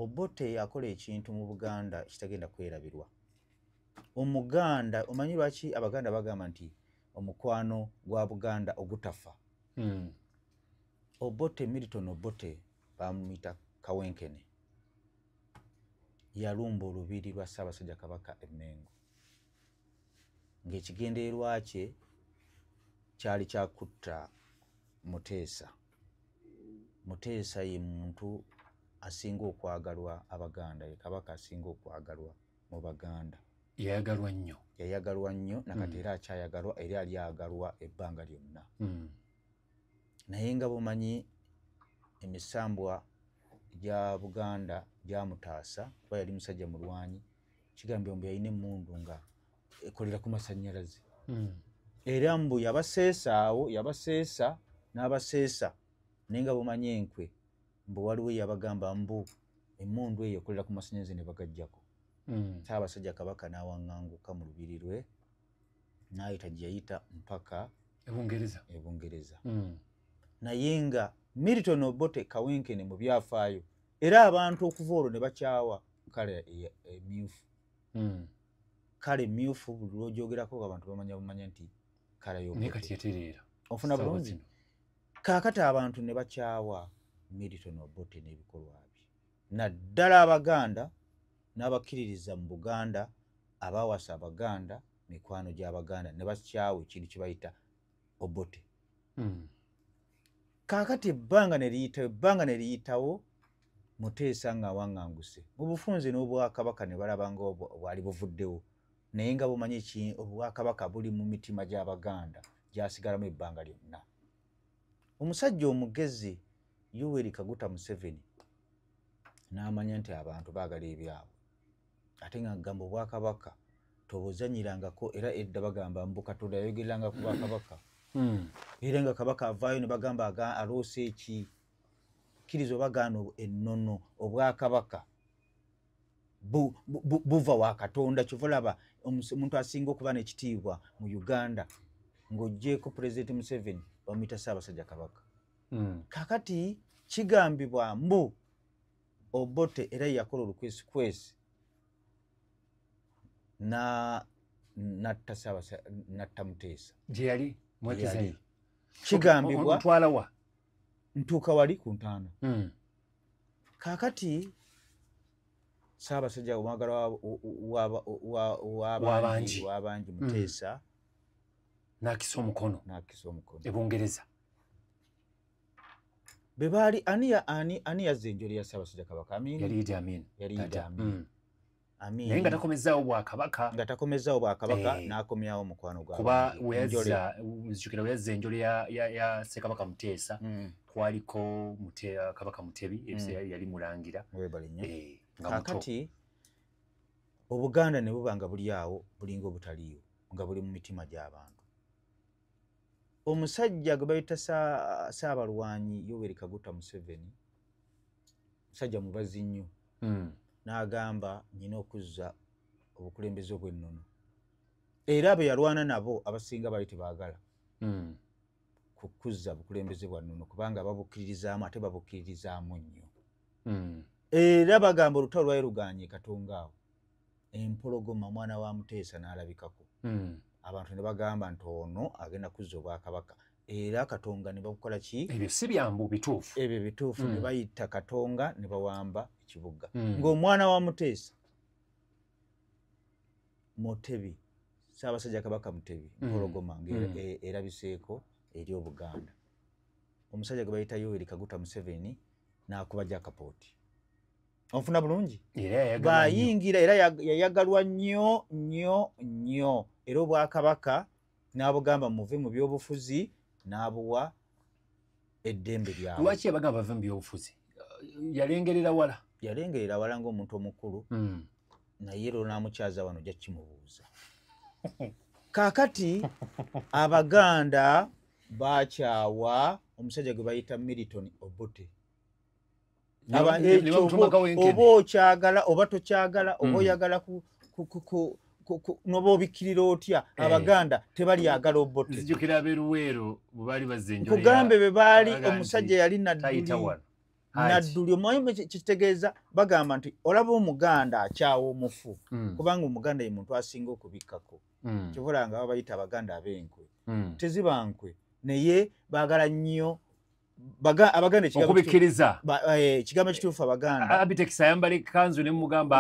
Obote yakola ekintu mu Buganda kitagenda kwerabirwa Omuganda omanyi lwaki Abaganda bagamba nti omukwano gwa Buganda ogutafa Obote Milton Obote bamuyita Kawenkene yalumba olubiri lwa Ssaabasajja Kabaka e Mengo ng'ekigendeerwa kye kyali kyakutta Muteesa ye muntu asinga okwagalwa Abaganda ye Kabaka asinga okwagalwa mu Baganda yayagalwa nnyo nakati era akyayagalwa era alyagalwa ebbanga lyonna naye nga bumanyi emisambwa gya Buganda gyamutaasa kuba yali musajja mulwanyi kigambye mbu yalina emmundu nga ekolera ku masannyalaze era mbu yabaseesa n'abaseesa naye nga bumanyi enkwe mbu waliwo yabagamba mbu emmundu eyo ekolera ku masannyalaze ne bagajjako Ssaabasajja Kabaka n'awaŋŋanguka mu lubiri lwe n'ayita gye yayita mpaka Ebungereza naye nga Milton Obote Kawenkene mu byafaayo era abantu okuva olwo ne bakyawa kale emyufu kale emyufu buli lw'ogyogerako abantu bamanya nti kale y'Obote ofuna bulungi kaakati abantu ne bakyawa Milton Obote n'ebikolwa bye naddala Abaganda n'abakkiririza mu Buganda abawasa Abaganda mikwano gy'Abaganda ne bakyawa ekintu kye bayita Obote kaakati ebbanga ne liyitawo Muteesa nga waŋŋanguse mu bufunze n'obwakabaka ne balaba nga bwali buvuddewo naye nga bumanyi obwakabaka buli mu mitima gy'Abaganda gyasigalamu ebbanga lyonna. Omusajja omugezi Yoweri Kaguta Museveni n'amanya nti abantu baagala ebyabwe ate nga gamba obwakabaka tobuzanyirangako era edda bagamba mbu Katonda yayogereranga ku bwakabaka era nga kabaka avaayo ne bagamba aloose eki kkirizo bagaana ennono obwakabaka buva wa Katonda. Kyova olaba omuntu asinga okuba n'ekitiibwa mu Uganda ng'oggyeko Pulezidenti Museveni bamuyita Ssaabasajja Kabaka. Kakati kigambibwa mbu Obote era yakola olukwesikwesi natta Muteesa gye yali mwekizayi kigambibwa mutwala wa ntuuka wali ku ntaana. Kakati Ssaabasajja omwagala w'abangi Muteesa n'akisa omukono e Bungereza. Be baali ani yazza enjoli ya Ssaabasajja Kabaka? Yali Idi Amin. Amin. Naye nga takomezzaawo bwakabaka. N'akomyawo omukwano gwa. Kuba nzijukira we yazza enjoli ya Ssekabaka Muteesa kwaliko Kabaka Mutebi yali mulangira. Kakati Obuganda ne buba nga buli awo bulinga obutaliiwo nga buli mu mitima gy'abantu. Omusajja gwe bayita Ssaabalwanyi Yoweri Kaguta Museveni musajja mubazi nnyo n'agamba nnyina okuzza obukulembeze obw'ennono era be yalwana nabo abasinga bali tebaagala kukuzza bukulembeze bwa nnono kubanga babukkiririzaamu ate babukkiririzaamu nnyo era bagamba olutalo lwali luganye Katonga awo empologoma mwana wa Muteesa n'alabikako. Abantu ne bagamba nti ono agenda kuzza obwakabaka era Katonga ne bakukola ki? Ebyo si byambu bituufu. Ebyo bituufu ne bayita Katonga ne bawamba ekibuga. Ng'omwana wa Muteesa Mutebi Ssaabasajja Kabaka Mutebi empologoma ng'erabiseeko eri Obuganda. Omusajja gwe bayita Yoweri Kaguta Museveni n'akuba Jakapooti. Onfuna bulungi? Bayingira era yayagalwa nnyo era obwakabaka n'abugamba muve mu byobufuzi n'abuwa eddembe lyabwe. Lwaki yabagamba bave mu byobufuzi? Yalengerera wala ng'omuntu omukulu naye lero n'amukyaza wano ojja kimubuuza. Kaakati Abaganda bakyawa omusajja gwe bayita Milton Obote. Oba okyagala oba tokyagala oba oyagala noba obikkirira otya Abaganda tebalyagala Obote. Nzijukira abeeruweero bwe baali bazza enjole kugambe be baali omusajja yali nadduli omumanyi kitegeeza bagamba nti olaba Omuganda akyawa omufu kubanga Omuganda ye muntu asinga okubikkako. Kyova nga babayita Abaganda ab'enkwe teziba nkwe naye baagala nnyo Abaganda okubikkiriza ekigambo ekituufu Abaganda Abitex ayambala ekkanzu ne mugamba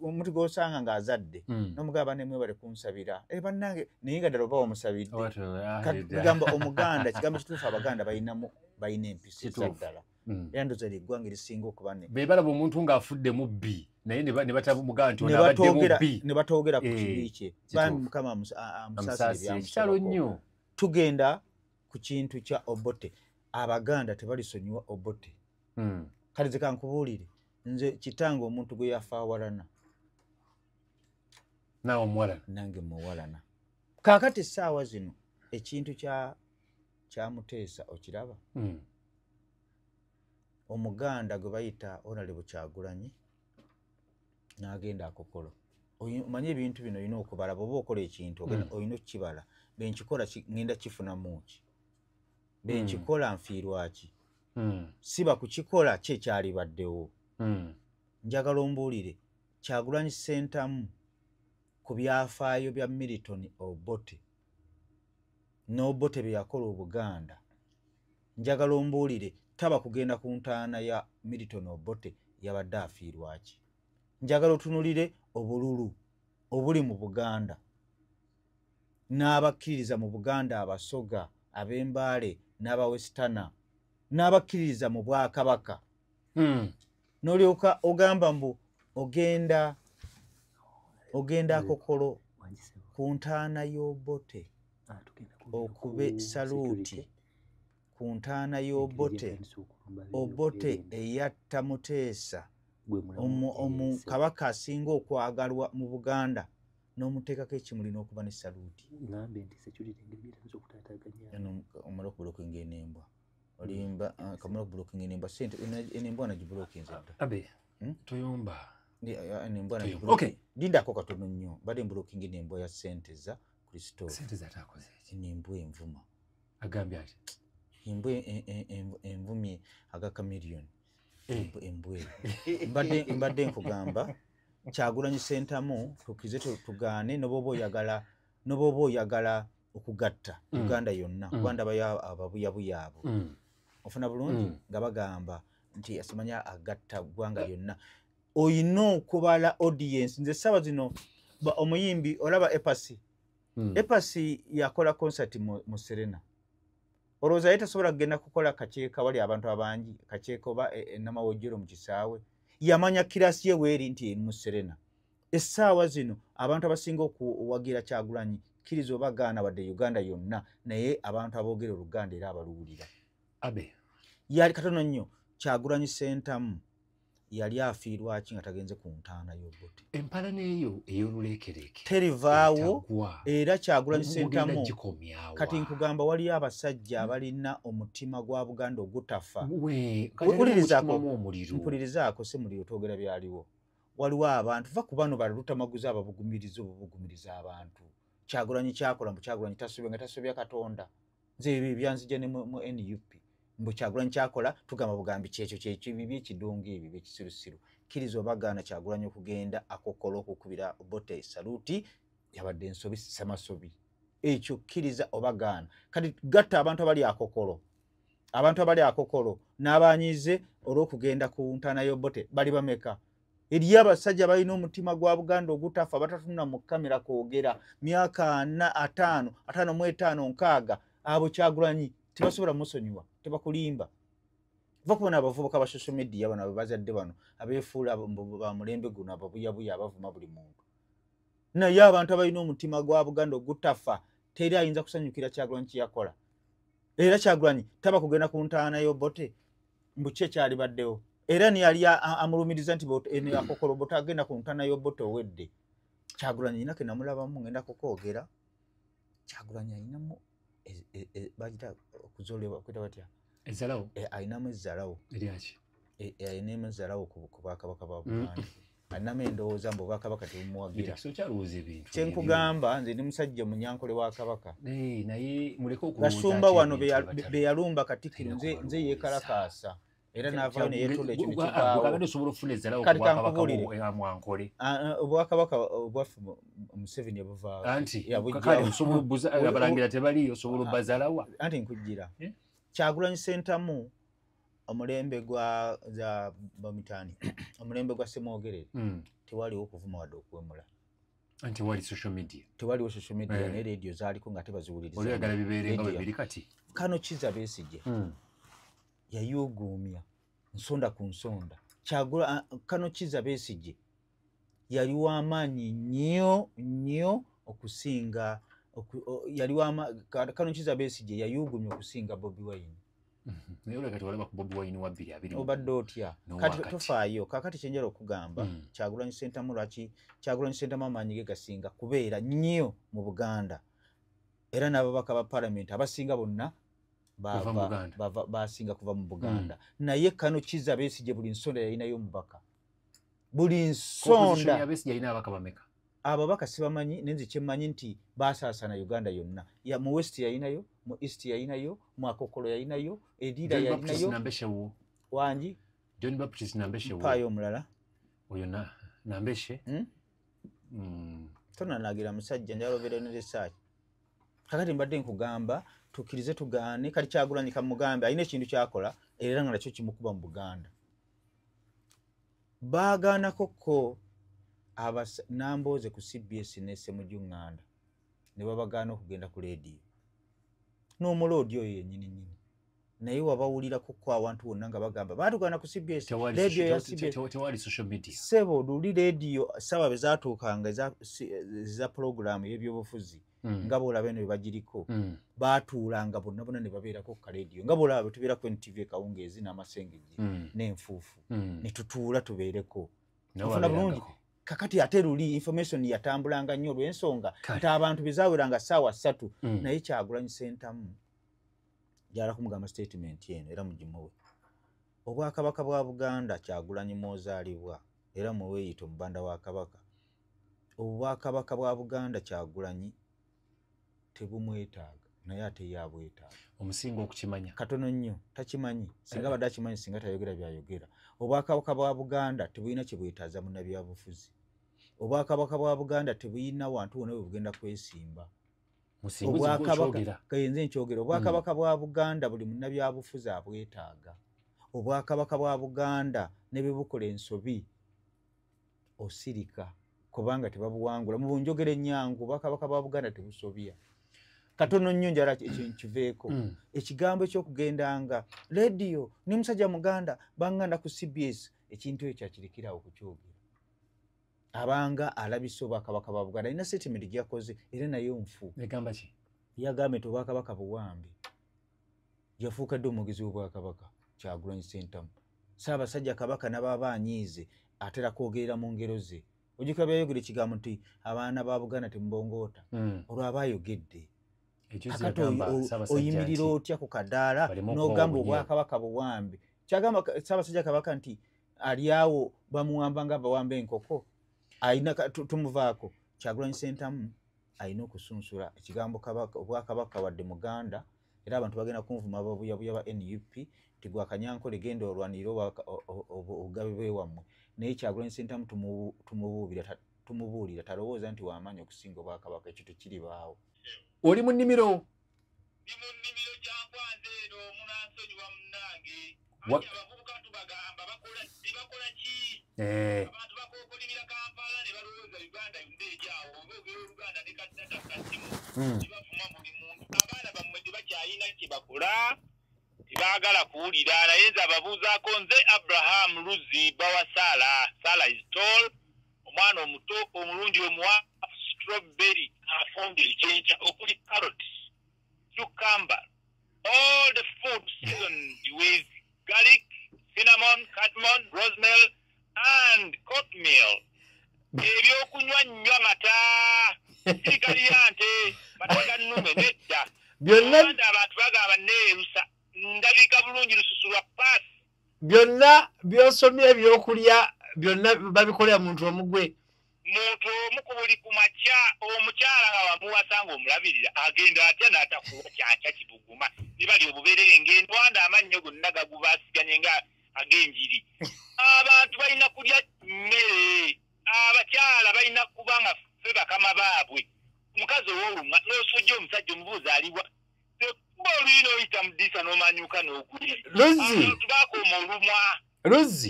omuntu gw'osanga ng'azadde n'omugamba nemwebale kunsabira bannange naye nga ddala oba omusabidde kugamba Omuganda ekigambo ekituufu Abaganda balina empisa ezaddala era ndowooza eggwanga erisinga okuba be balaba omuntu ng'afudde mubbi naye ne batamugamba nti ono abadde mubbi ne batoogera ku kibi kye bambi Mukama amusaasire kyalo nnyo. Tugenda ku kintu kya Obote. Abaganda tebalisonyiwa Obote. Kale ze kankubuulire nze kitange omuntu gwe yafa awalana naawe omuwalana nange muwalana. Kaakati essaawa zino ekintu kya Muteesa okiraba? Omuganda gwe bayita Honorable Kyagulanyi n'agenda akokolo. Omanyi ebintu bino olina okubala bw'oba okola ekintu olina okukibala benkikola ngenda kifunamu ki benkikola nfiirwaki siba kukikola ki ekyalibaddewo. Njagala ombuulire Kyagulanyi Ssentamu ku byafaayo bya Milton Obote n'Obote bye yakola Obuganda njagala ombuulire taba kugenda ku ntaana ya Milton Obote yabadde afiirwaki. Njagala otunulire obululu obuli mu Buganda n'abakkiririza mu Buganda abasoga ab'embaale n'abawesitana n'abakkiririza mu Bwakabaka n'olyoka ogamba mbu ogenda akokolo ku ntaana y'Obote okube saluuti ku ntaana y'Obote, Obote eyatta Muteesa Kabaka asinga okwagalwa mu Buganda, n'omuteekako ekimuli n'okuba ne saluuti. Omala okubulokinga enembwa olimba kamala okubulokinga enembwa sente enembwa nagibulokinze dda toyomba enembwa nagibulokinga lindako katono nnyo badde mbulokinga enembwa ya sente za Kristo sente zatakoze enembwa envuma agambye ati embwa envumye aga kamiliyoni embwa mbadde nkugamba Kyagulanyi Ssentamu tukirize tugaane n'oba oyagala okugatta Uganda yonna kuba ndabayo ababuyabuya abo ofuna bulungi nga bagamba nti asimanya agatta ggwanga yonna. Oyina okubala audience. Nze ssaawa zino omuyimbi olaba Epasi yakola concert mu Serena. Olowooza ye tasobola kugenda kukola kaceeka wali abantu abangi kaceeka oba namawojjero mu kisaawe. Yamanya kirasi ye weeri nti mu Serena. Essaawa zino abantu abasinga okuwagira Kyagulanyi kiriza obagaana wadde Uganda yonna naye abantu aboogera Oluganda era abaluwulira. Yali katono nnyo Kyagulanyi Ssentamu yali afiirwa ki nga tagenze ku ntaana y'Obote. Empala n'eyo ey'oluleekereke terivaawo era Kyagulanyi Ssentamu kati nkugamba waliyo abasajja abalina omutima gwa Buganda ogutafa. Mpulirizaako si muliro twogera byaliwo. Waliwo abantu va ku bano balutamaguza ababugumiriza abantu. Kyagulanyi kyakola mbu Kyagulanyi tasobya Katonda. Nze ebyo byanzija ne mu NUP. Mbu Kyagulanyi kyakola tugamba bugambi kyekyo bibi ekidongo ebyo ekisirusiru. Kiriza obagaana Kyagulanyi okugenda akokola okukubira Obote saluuti yabadde ensobi samasobi. Ekyo kiriza obagaana. Kati gatta abantu abali akokolo. Abantu abali akokolo n'abanyize olw'okugenda ku ntaana y'Obote bali bameka. Eriyo abasajja balina omutima gwa Buganda ogutafa batatunula mu kamera kwogera myaka 5, 6 abo Kyagulanyi tebasobola musonyiwa tebakulimba. Vakubona abavubuka ba social media bano bazadde bano abeefuula ba mulembe guno ababuyabuya abavuma buli muntu. Naye abantu abalina omutima gwa Buganda ogutafa teri ayinza kusanyukira Kyagulanyi kyakola. Era Kyagulanyi taba kugenda ku ntaana y'Obote mbu kye kyali baddewo. Era ni yali amulumiriza nti akokolo Obote agenda ku ntaana y'Obote owedde. Kyagulanyi inake namulabamu ngenda kukoogera. Kyagulanyi ayinamu bajita okuzolewa kwita batya ezalawo ayinamu ezalawo eriaki ayinamu ezalawo ku Bwakabaka bwa Buganda. Ayinamu endowooza mbu Bwakabaka tebumuwagira. Kyenkugamba nze ndi musajja munyankole wa Kabaka. Naye muleke okulowooza Basumba wano be yalumba Katikkiro nze yeekalakaasa. Era n'avaayo ne yeetunda ekintu kibaawo. Kati kankubulire Obwakabaka obwaffe Museveni yabuvaawo. Anti kale osobola obbuza abalangira tebaliyo osobola obbazalawa. Anti nkujjira. Kyagulanyi Ssentamu omulembe gwa za bamitani omulembe gwa Ssemwogerere tewaliwo okuvuma wadde okwemula. Anti wali social media. Tewaliwo social media ne radio zaaliko nga tebaziwuliriza. Oyagala bibeerenga bibiri kati. Kano Kizza Besigye yayuguumya nsonda ku nsonda. Kano Kizza Besigye yali w'amaanyi nnyo okusinga Kano Kizza Besigye yayuguumya okusinga Bobi Wine. Naye oleka tewalaba ku Bobi Wine wa 2 obadde otya kati tofaayo kakati kyenjala okugamba Kyagulanyi Ssentamu lwaki Kyagulanyi Ssentamu amaanyi ge gasinga kubeera nnyo mu Buganda era n'ababaka ba Parliament abasinga bonna basinga kuva mu Buganda. Naye Kano Kizza Besigye buli nsonda yalinayo omubaka. Buli nsonda ababaka sibamanyi nenze kyemmanyi nti basaasana Uganda yonna. Mu West yalinayo, mu East yalinayo, mu Akokolo yalinayo, Edira yalinayo. Wangi John Baptist Nambeshe payo omulala oyo Nambeshe tonanagira musajja njaloobera ne research. Kakati mbadde nkugamba tukirize tugaane kali Kyagulanyi kamugambe alina ekintu kyakola era nga nakyo kimukuba mu Buganda. Baagaanako Nambooze ku CBS ne Ssemujju Nganda ne babagaana okugenda ku leediyo n'omuloodi oyo yennyini. naye wabawulirako ko abantu bonna nga bagamba baatugana ku CBS radio ya CBS tewali social media sebo luli radio sawa bezatuukanga za program y'ebyobufuzi nga bwolaba eno bebagiriko baatuulanga bonna bonna ne babeerako ku radio nga bwolaba tubeera ku NTV Kawungeezi n'Amasengeji n'Enfuufu ne tutuula tubeereko tufuna bulungi kakati ate luli information yatambulanga nnyo olw'ensonga nti abantu bezaaweranga ssaawa 3 naye Kyagulanyi Ssentamu jala kumugamba statement yeno era mugimuwe obwakabaka bwa Buganda Kyagulanyi mwozaalibwa era muweeyito mubanda wa kabaka obwakabaka bwa Buganda Kyagulanyi tebumwetaaga naye ate yabwetaaga omusingo okukimanya katono nnyo takimanyi singa badde akimanyi singa tayogera byayogera obwakabaka bwa Buganda tebulina kye bwetaaza munnabyabufuzi obwakabaka bwa Buganda tebulina wantu wonna we bugenda kwesimba obwakabaka bwa Buganda buli munnabyabufuzi abwetaaga obwakabaka bwa Buganda ne bebukola ensobi osirika kubanga tebabuwangula mu bunjogere ennyangu obwakabaka bwa Buganda tebusobya katono nnyo njala kiveeko ekigambo ekyokugendanga radio ne musajja muganda banganda ku CBS ekintu ekyo akirikirawo okukyogera abanga alabise obwakabaka bwa Buganda ina statement gyakoze era nayo nfu egamba ki yagamba nti obwakabaka buwambe yafuuka dde omugezi w'obwakabaka Kyagulanyi Ssentamu Ssaabasajja Kabaka n'ababa anyiize atera kwogerera mu ngero ze ojjuka byayogera ekigambo nti abaana ba Buganda temubongoota olwo aba ayogedde akati oyimirira otya ku kadaala n'ogamba obwakabaka buwambe kyagamba Ssaabasajja Kabaka nti ali awo bamuwamba nga bawamba enkoko ayina tumuvaako Kyagulanyi Ssentamu ayina okusunsula ekigambo obwakabaka wadde Muganda era abantu bagenda kunvuma ababuyabuya ba NUP tigwa Kanyankole genda olwanira obugabe bwewammwe naye Kyagulanyi Ssentamu tumubuulira talowooza nti wamaanyi okusinga obwakabaka ekyo tekiribaawo oli mu nnimiro gyakwanze eno munansonyiwa munnange abavubuka tubagamba bakola ki abantu bakokolimira Kampala ne balowooza Uganda yonna egyawo oboogera Oluganda ne kaddata kasimu tebavuma buli muntu abaana bammwe tebakyayina kye bakola tebaagala kuwulira naye nze ababuuzaako nze Abraham Luzi bawa Sala is tall omwana omuto omulungi omuwa strawberry afunde ekyenkya okuli carrot cucumber all the food seasoned with garlic cinnamon cardamom rosemary and oatmeal ebyokunywa nnyo amata sirikaliyante mata ga nnume nedda byonna abantu bagamba neerusa ndabika bulungi lususu lwa paasi byonna byosomye ebyokulya byonna babikolera muntu omugwe muntu omu ku buli ku makya omukyala nga wamuwasanga omulabirira agenda atya n'atakuwa kyakya kibuguma nibali obubeerere ng'endwanda amannyo gonna gagubasiganye nga ag'enjiri abantu balina kulya mmere abakyala balina kuba nga ffe bakama baabwe omukazi ow'olumwa n'osojja omusajja omubuuza aliwa kuba oluyina oyita mu ddiisa n'omanyuka n'okulya abantu baakoma olumwa Luzi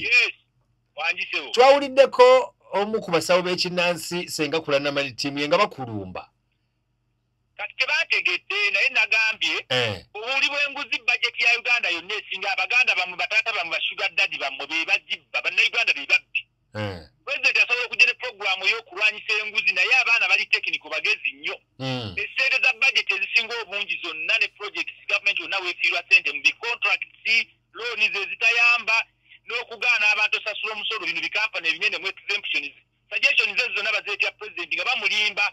wangisewo twawuliddeko omu ku basawo b'ekinnansi Senga Kulanamali ttiimu ye nga bakulumba kati tebategedde naye nagambye obuli bw'enguzi bajeti ya Uganda yonna esinga abaganda bamwe bataata bamwe bashuga daddy bamwe be bazibba bannayuganda be babbi pulezidenti asobola okujja ne puroguramu ey'okulwanyisa enguzi naye abaana bali tekiniko bagezi nnyo esseere za bajeti ezisinga obungi zonna ne projects gavumenti yonna weefiirwa ssente mu bicontracts looni ze zitayamba n'okugaana abantu osasula omusolo bino bikampani ebinene mu exemptions suggestions ezo zonna bazeetya pulezidenti nga bamulimba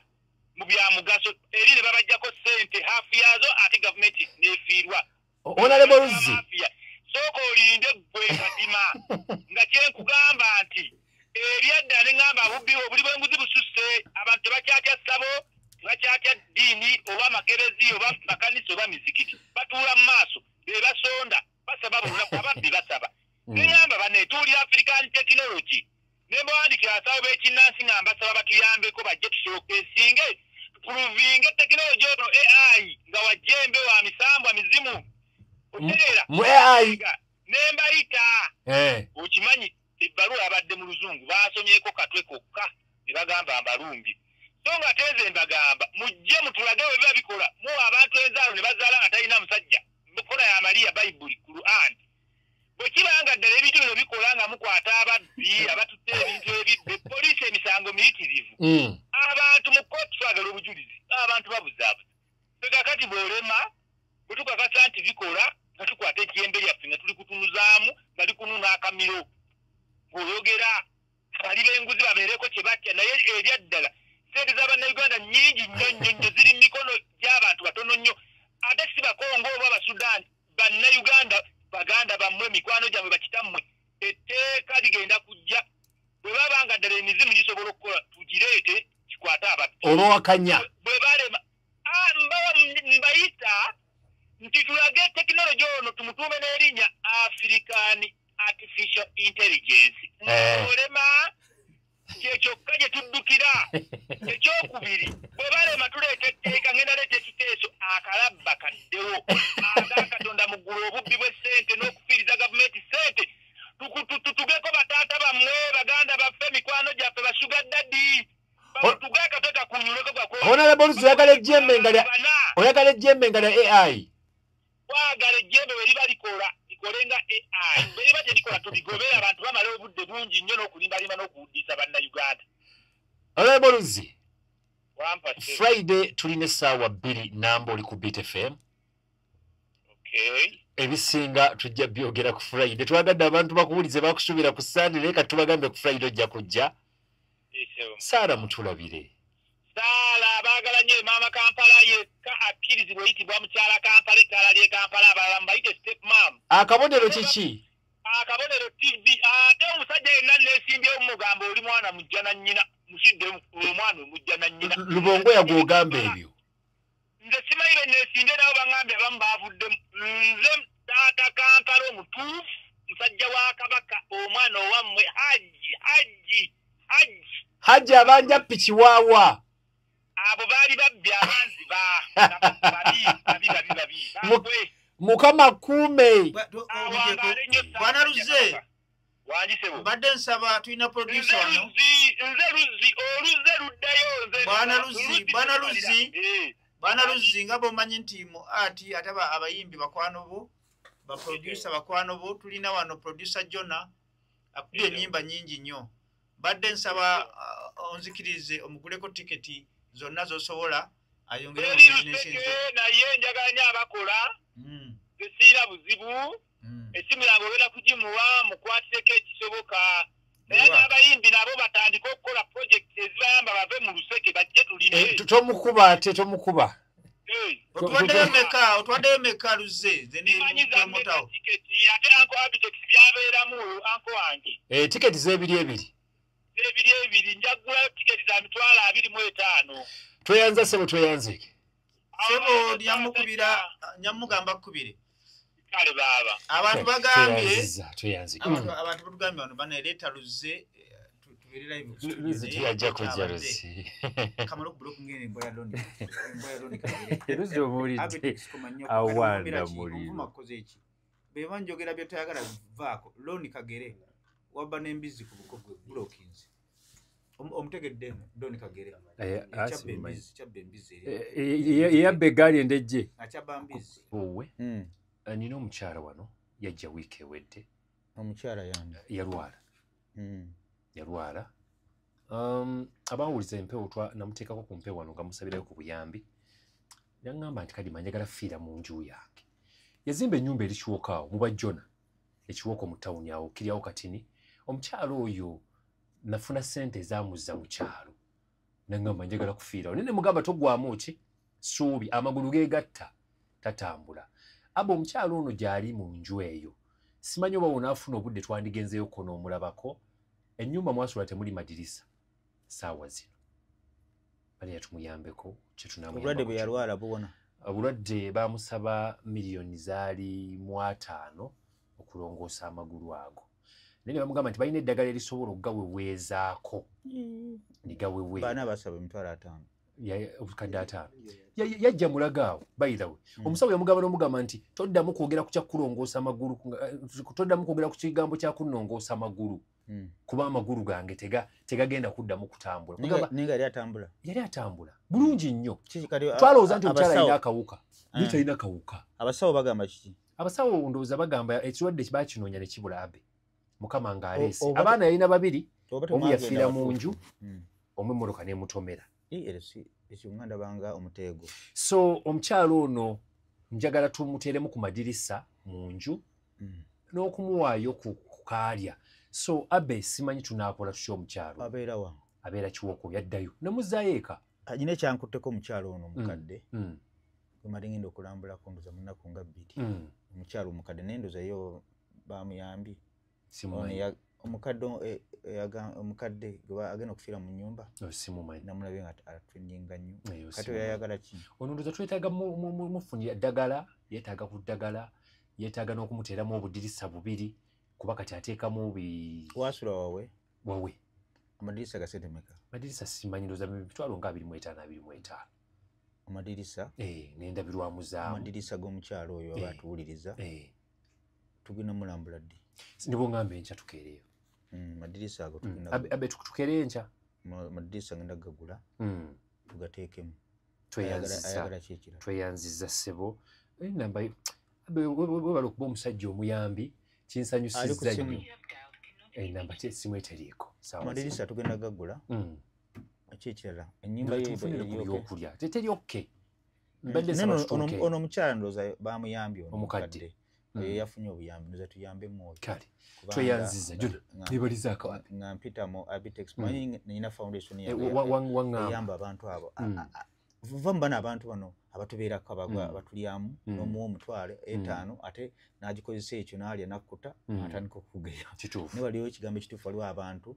mu bya mugaso eri ne babajjako ssente hafu yazo ate gavumenti neefiirwa Honorable Luzi sooka olinde ggwe kadima nga kyenkugamba nti ebyadda ne ŋŋamba obuli bw'enguzi bususse abantu tebakyatya ssabo tebakyatya ddiini oba makerezi oba makanisa oba mizikiti batuula mu maaso be basonda basaba bulunaku ababbi basaba neŋŋamba baneetuulira African technology ne mbawandikira abasawo b'ekinnansi nga mbasaba batuyambeko bajje tushowcasinge tupuruvinge tekinologi ono AI nga wajjembe wa misambwa mizimu otegeera mu AI nembayita okimanyi ebbaluwa abadde mu luzungu baasomyeko katwe kokka ne bagamba mbalumbi so nga teze mbagamba mujje mutulage we biba bikola mu abantu enzaalo ne bazaala nga talina musajja bukola ya Maria Bible Quran bwe kibanga ddala ebintu bino bikola nga mukwata ababbi abatutte ebintu ebibbe poliisi emisango miyitirivu abantu mu kooti twagala obujulizi abantu babuzaabuza kakati bw'olema bwe tukakasa nti bikola nga tukwata ejjembe lyaffe nga tuli kutunuzaamu nga likununa akamiro bw'oyogera abali b'enguzi babeereko kye batya naye erya ddala sente z'abannayuganda nnyingi nnyo ziri mu mikono gy'abantu batono nnyo ate si bakongo oba abasudaani bannayuganda baganda bammwe mikwano gyammwe bakitammwe etteeka ligenda kujja bwe babanga ddala emizimu gisobola okukola tugireete kikwate ababbi olwakanya bwe balema mbayita nti tulage tekinologi ono tumutuume n'erinnya African Artificial Intelligence olema kyekyoka gye tuddukira ekyokubiri bwe balema tuleeta etteeka ngenda leeta ekiteeso akalabba kaddewo agakatonda mu ggulu obubbi bw'essente n'okufiiriza gavumenti ssente tugeko bataata bammwe baganda baffe mikwano gyaffe basuga ddadi tugeka twetakunyuleko Honorable oyagala ejjembe nga lya AI wagala ejjembe we liba likola likolenga AI bwe liba terikola tubigobere abantu bamala obudde bungi nnyo n'okulimbalima n'okuwuddisa bannayuganda Honorable Friday tulina essaawa 2 namba oli ku Beat FM ebisinga tujja byogera ku Friday twagadde abantu bakuwulize bakusuubira ku Sunday naye kati tubagambe ku Friday ojja kujja Saara mutulabire Saala baagala nnyo maama Kampala yekka akkirizibwa oyitibwa mukyala Kampala ettaala ly'e Kampala abalala mbayite step mam akabonero kiki akabonero TV ate omusajja yenna neesimbyewo mugamba oli mwana mujja na nnyina musidde omwana omujja na nnyina Lubongo yagwogamba ebyo nze simanyi be neesimbye nabo baŋŋambye abamu baavuddemu nze taata Kampala omutuufu musajja wa Kabaka omwana owammwe Hajji abanja piki waawa abo baali babbi abanzi babi Mukama kuume Bwana Luze mbadde nsaba tulina producer wano nze Luzzi oluze luddayo nze Bwana Luzzi nga bw'omanyi nti mu art ate abayimbi bakwano bo baproducer bakwano bo tulina wano producer Jona akubye ennyimba nnyingi nnyo badde nsaba onzikirize omuguleko tiketi zonna zosobola ayongere mu business naye njagala nnyo abakola tesiira buzibu essimu yange ogenda kugimuwa mukwatireko ekisoboka naye n'abayimbi nabo batandika okukola project ezibayamba bave mu luseke bajje tuline tomukuba ate tomukuba otwaddeyo meka Luze zenemotawo tiketi ate anko Abitex byabeeramu anko wange tiketi z'ebiri njagulayo tiketi za mitwalo 25 tweyanza sebo tweyanzike sebo nyamugamba kubire kale baba abantu bagambye tweyanzike abantu batugambye wano banereeta Luze tubeerera Luze tuyajja kujja Luze kamalo kublock ngene emboya loni Luze omulidde awanda muliro makoze eki beba njogera byo tayagala vaako loni kagere wabba n'embizi ku bukogwe blockings omutegedde Doni Kagere kyabbe embizi yabbe egaali endejje akyabba mbizi owe nina omukyala wano yajja wiiki ewedde omukyala yange yalwala abawuliza empewo namuteekako ku mpewo wano nga musabirayo ku buyambi yaŋŋamba nti Kadima njagala fiira mu nju yange yazimba ennyumba eri Kiwoko awo mu bajjona ekiwoko mu tawuni awo kiryawo katini omukyalo oyo nafuna ssente ezamuzza mu kyalo naŋŋamba njagala kufiirawo nene mugamba togwamu ki ssuubi amagulu geegatta tatambula aba omukyalo ono gy'ali mu nju eyo simanyi oba wonaafuna obudde twandigenzeyo ko n'omulabako ennyumba mwasula temuli madirisa saawa zino baliya tumuyambeko obulwadde bwe yalwala buwona obulwadde baamusaba miliyoni zaali 5 okulongoosa amagulu ago naye bamugamba nti balina eddagala erisobola okugaweweezaako nigawewe baana basaba emitwalo 5 obukadde 5 yajja mulagaawo by the way omusawo yamugamba n'omugamba nti toddamu kwogera ku kyakulongoosa amagulu toddamu kwogera ku kigambo kyakunongoosa amagulu kuba amagulu gange tegagenda kuddamu kutambula. Ninga yali atambula bulungi nnyo. Twalowooza nti omukyala alina akawuka naye talina kawuka. Abasawo bagamba kiki? Abasawo ndowooza bagamba ekirwadde bakinoonya ne kibula abe mukama ng'aleese. Abaana yalina babiri, omu yafiira mu nju, omu emmotoka n'emutomera. Ekinganda banga omuteego. So omukyalo ono njagala tumuteeremu ku madirisa mu nju n'okumuwaayo ku kaalya. So abe simanyi tunaakola tutya omukyalo. Abeera wa? Abeera Kiwoko, yaddayo namuzzaayo eka. Nyina ekyankutteko omukyalo ono omukadde emali ngenda okulambulako ndoza mu nnaku nga 2. Omukyalo omukadde nendoza yo bamuyambi omukadde agenda okufiira mu nnyumba namulabye nga atwendinga nnyo kati yayagala ki? Ono ndoza twetaaga mufunira ddagala, yeetaaga ku ddagala, yeetaaga n'okumuteeramu obudirisa 2 kuba kati ateekamu wasula wawe amadirisa gasente meka? Amadirisa simanyi ndoza mitwalo nga 25. Amadirisa n'endabirwamu zaamu. Amadirisa g'omukyalo oyo aba atuwuliriza tugenda mulambula ddi? Ndibwo ngambe enkya tukeereyo. Amadirisa ago tugenda abe tukeereye enkya. Amadirisa ngenda gagula tugateekemu. Tweyanziza ssebo namba webala okuba omusajja omuyambi kinsanyusizza nnyo. Namba essimu eteriiko. Amadirisa tugenda gagula. Ekirala ennyumba y'okulya teteri okke. Ono omukyala ndowooza bamuyambye omukadde yafunye obuyambi ndoza tuyambe mwoyo. Kale tweyanziza jona nibaliza akawa nga mpita mu Abitex manyi nina foundation eyamba abantu abo vamu bana abantu bano abatubeerako abatulyamu n'omuwa omutwale 5 ate n'agikozesa ekyo n'alya nakkuta atandika okugeya. Ne waliwo ekigambo ekituufu waliwo abantu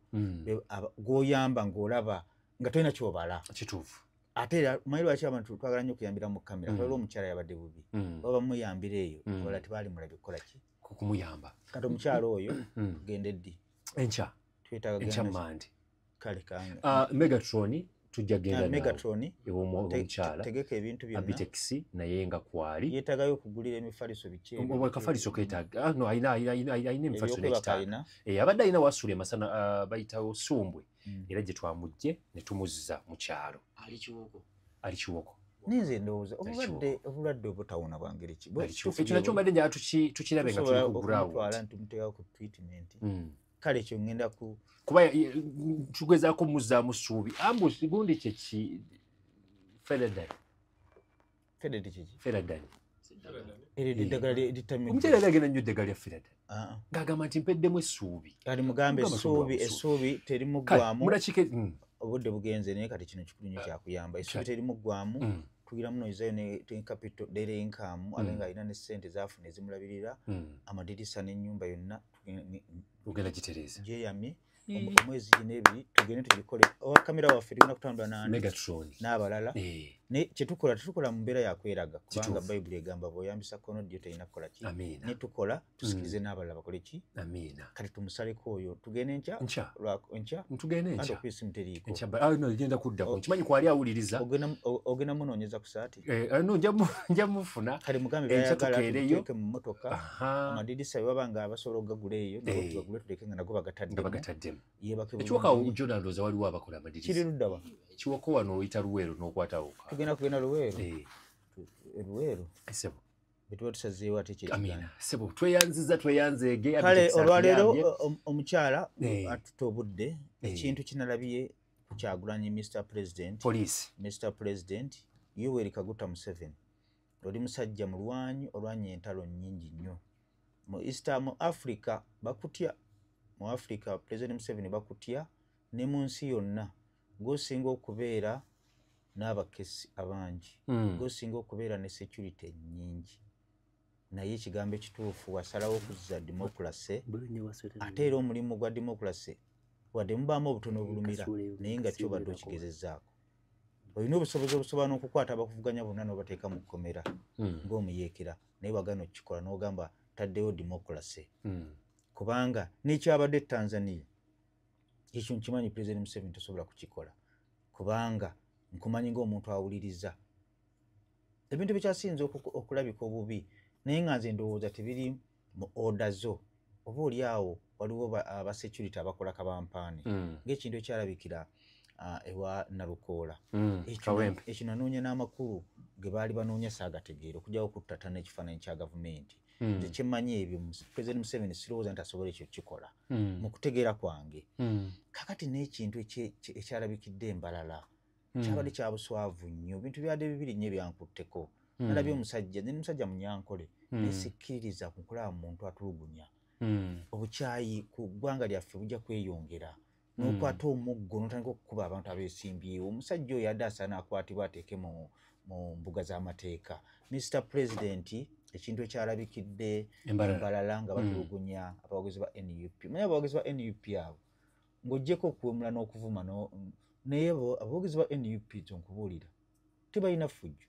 gw'oyamba ng'olaba nga tolina kyobala. Kituufu. Ate manyi lwaki abantu twagala nnyo okuyambira mu kamera waliwo omukyala yabadde bubi baba muyambira eyo wala tebaali mulabye kukola ki kumuyamba. Kati omukyalo oyo tugende ddi? Enkya. Twetaaga enkya Mande. Kale kange. Megatron tujja genda nawo. Megatron omukyala tegeka ebintu byonna. Abitex naye nga kwali. Yeetaagayo okugulira emifaliso biki? Akafaliso keetaaga. No ayina emifaliso n'ekitaaga. Abadde ayina wasula emasana bayitawo Sumbwe. Era gye twamujje ne tumuzza mu kyalo. Ali Kiwoko. Ninze ndowooza obulwadde obutawona bwa ngeri ki? Ekyo nakyo mbadde njala tukirabe nga tuli ku ground. Twala ntumuteekawo ku treatment. Kale ekyo ngenda kuba tugezaako muzzaamu ssuubi. Ambush gundi kyeki Feradani. Feradani. Eddagala litamye. Omukyala agenda nnyo eddagala lya Feradani. Ng'agamba nti mpeddemu essuubi. Kati mugambe essuubi terimuggwamu. Obudde bugenze naye kati kino kikulu nnyo kyakuyamba. Essuubi terimuggwamu. Tugira muno izayo ne capital dere income abenga alina ne ssente zaafuna ezimulabirira amadirisa n'ennyumba yonna tugenda gitereeza gyeyamye omwezi n'ebiri tugende tugikole owa kamera waffe tugenda kutambula n'abalala ne kyetukola mu mbeera yakweraga kubanga bayibuli egamba bw'oyambisa kono ddyo terina kukola ki ne tukola tusikirize n'abalala bakole ki kati tumusaleko oyo tugende enkya tugende enkya kwisimu teriiko igenda kuddako nkimanyi kwali awuliriza ogenda munoonyeza ku saati no nja mufuna kale mugambe byayagala tuteeke mu mmotoka amadirisa baba nga abasobola okugagula eyo bagule tuleke nga nago bagataddemu ekiwaka Jordan Roza waliwo abakola amadirisa kiri ludda wa Kiwoko wano oyita Luweero n'okwatawo tugenda kugenda Luweero sebo betuba tusazeewo ate kyekigana amina sebo tweyanzeege kale olwaleero omukyala atuta obudde ekintu kinalabiye ku Kyagulanyi Mr President Yoweri Kaguta Museveni oli musajja mulwanyi olwanya entalo nnyingi nnyo mu Africa bakutya mu Africa President Museveni bakutya ne mu nsi yonna gosinga okubeera n'abakesi abangi gosinga okubeera ne security nnyingi naye ekigambo ekituufu wasalawo okuzza democracy ate era omulimu gwa democracy wadde mubaamu obutono obulumira naye nga kyo badde okigezezzaako olina obusobozi obusobola n'okukwata abakuvuganya bonna n'obateeka mu kkomera ng'omuyeekera naye wagana okukikola n'ogamba taddeyo democracy kubanga n'ekyabadde Tanzania ekyo nkimanyi President Museveni tosobola kukikola kubanga nkumanyi ng'omuntu awuliriza ebintu bikyasinze okulabika obubi naye nga nze ndowooza tebiri mu oda zo oba oli awo waliwo aba security abakola kabampaani ng'ekintu ekyalabikira ewa Nalukoola ekyo nanoonya n'amakulu ge baali banoonya saagategeera okujjawo okuttatana ekifaananyi kya gavumenti nze kyemmanyi ebyo President Museveni sirowooza nti asobola ekyo kikola mu kutegeera kwange kakati n'ekintu ekyalabikidde embalala kyabadde kya buswavu nnyo bintu byadde bibiri nnyo ebyankutteko nalabye omusajja ne musajja munyankole nesikkiririza ku kulaba muntu atulugunya obukyayi ku ggwanga lyaffe bujja kweyongera n'okwata omuggo n'otandika okukuba abantu abeesimbyewo omusajja oyo yadde asaana akwatibwa ateeke mu mbuga z'amateeka Mr. President ekintu ekyalabikidde embalala nga batulugunya abawagizi ba NUP manya abawagizi ba NUP abo ng'oggyeko okuwemula n'okuvuma naye abawagizi ba NUP zonkubuulira tebalina ffujjo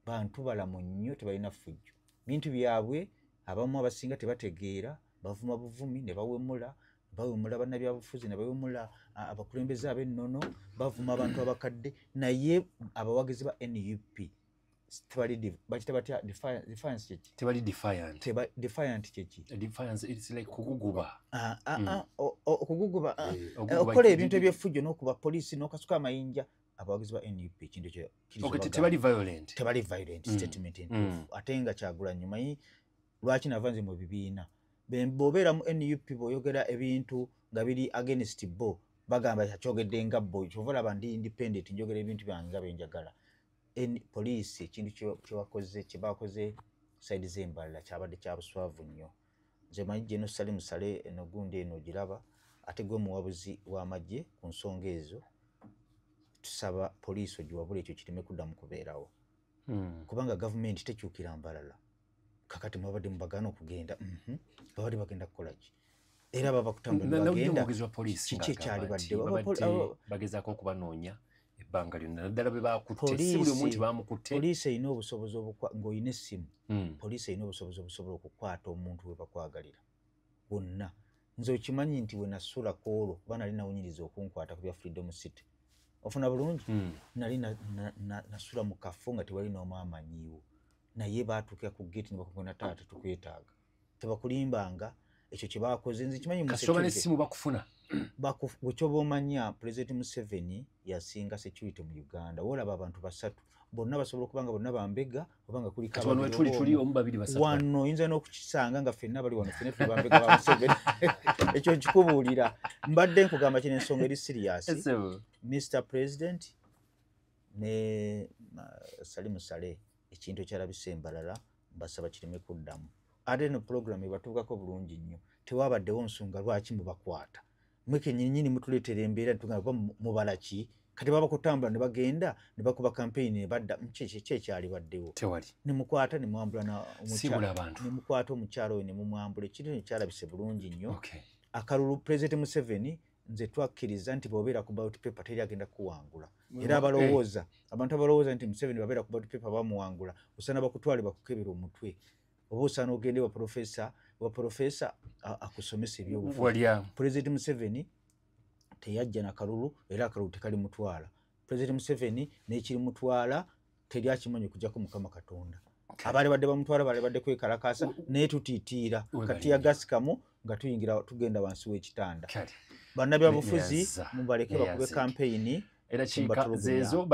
bantu balamu nnyo tebalina ffujjo bintu byabwe abamu abasinga tebategeera bavuma buvumi ne bawemula bannabyabufuzi ne bawemula abakulembeze ab'ennono bavuma abantu abakadde naye abawagizi ba NUP defiant kyeki okuguguba okukola ebintu ebyeffujjo n'okuba poliisi n'okasuka amayinja abawagizi ba NUP ekintu tebali violent statement entuufu ate nga Kyagulanyi manyi lwaki nava nze mu bibiina bw'obeera mu NUP bw'oyogera ebintu nga biri against bo bagamba kyogedde nga bo kyova olaba ndi independent njogera ebintu byange nga benjagala poliisi ekintu kyebakoze side z'embalala kyabadde kya buswavu nnyo nze manyi General Salim Saleh eno gundi eno ogiraba ate gwe muwabuzi w'amagye ku nsonga ezo tusaba poliisi ogiwabula ekyo kireme kuddamu kubeerawo kubanga gavumenti tekyukira mbalala kakati mwabadde mubagaana okugenda babadde bagenda kukola ki era baba kutambula bagenda kiki ekyali baddewo bagezaako okubanoonya ebbanga lyonna naddala bwe bakutte si buli omuntu bamukutte poliisi erina obusobozi ng'olina essimu poliisi erina obusobozi obusobola okukwata omuntu we bakwagalira bonna nze okimanyi nti we nasula ku olwo kuba nali nawunyiriza okunkwata ku bya Freedom City ofuna bulungi nali nasula mu kafo nga tewali n'omu amanyiiwo naye baatuukira ku gate ne bakugona taata tukwetaaga tebakulimbanga ekyo kye bakoze nze kimanyi kasitoba n'essimu bakufuna bwe kyoba omanya President Museveni yasinga security mu Uganda wolaba abantu basatu bonna basobola okuba nga bonna bambega oba nga kuliko wano oyinza n'okukisanga nga ffenna bali wano ffenna tuli bambega ba Museveni ekyo nkikubuulira mbadde nkugamba kino ensonga eri serious Mr. President ne Salim Saleh ekintu ekyalabisa embalala mbasaba kireme kuddamu ate no program ebatuukako bulungi nnyo tewabaddewo nsonga lwaki mubakwata mwe kennyini mutuleetera embeera tugamba mubala ki kati baba kutambula ne bagenda ne bakuba campaign ne badda kyekyali baddewo ne mukwata ne mwambula ne mukwata omukyalo ne mumwambula ekintu ekyalabise bulungi nnyo akalulu President Museveni nze twakkiriza nti bw'obeera ku ballot paper teri agenda kuwangula era abalowooza abantu abalowooza nti Museveni babeera ku ballot paper bamuwangula osaana bakutwale bakukebera omutwe oba osaana ogende wa profesa akusomesa ebyobufuzi President Museveni teyajja na kalulu era akalulu tekalimutwala President Museveni n'ekirimutwala teri akimanyi okujjako Mukama Katonda abaali badde bamutwala baali badde kwekalakaasa naye tutiitiira kati yagasikamu nga tuyingira tugenda wansi w'ekitanda bannabyabufuzi mubaleke bakube campaign era kika zezo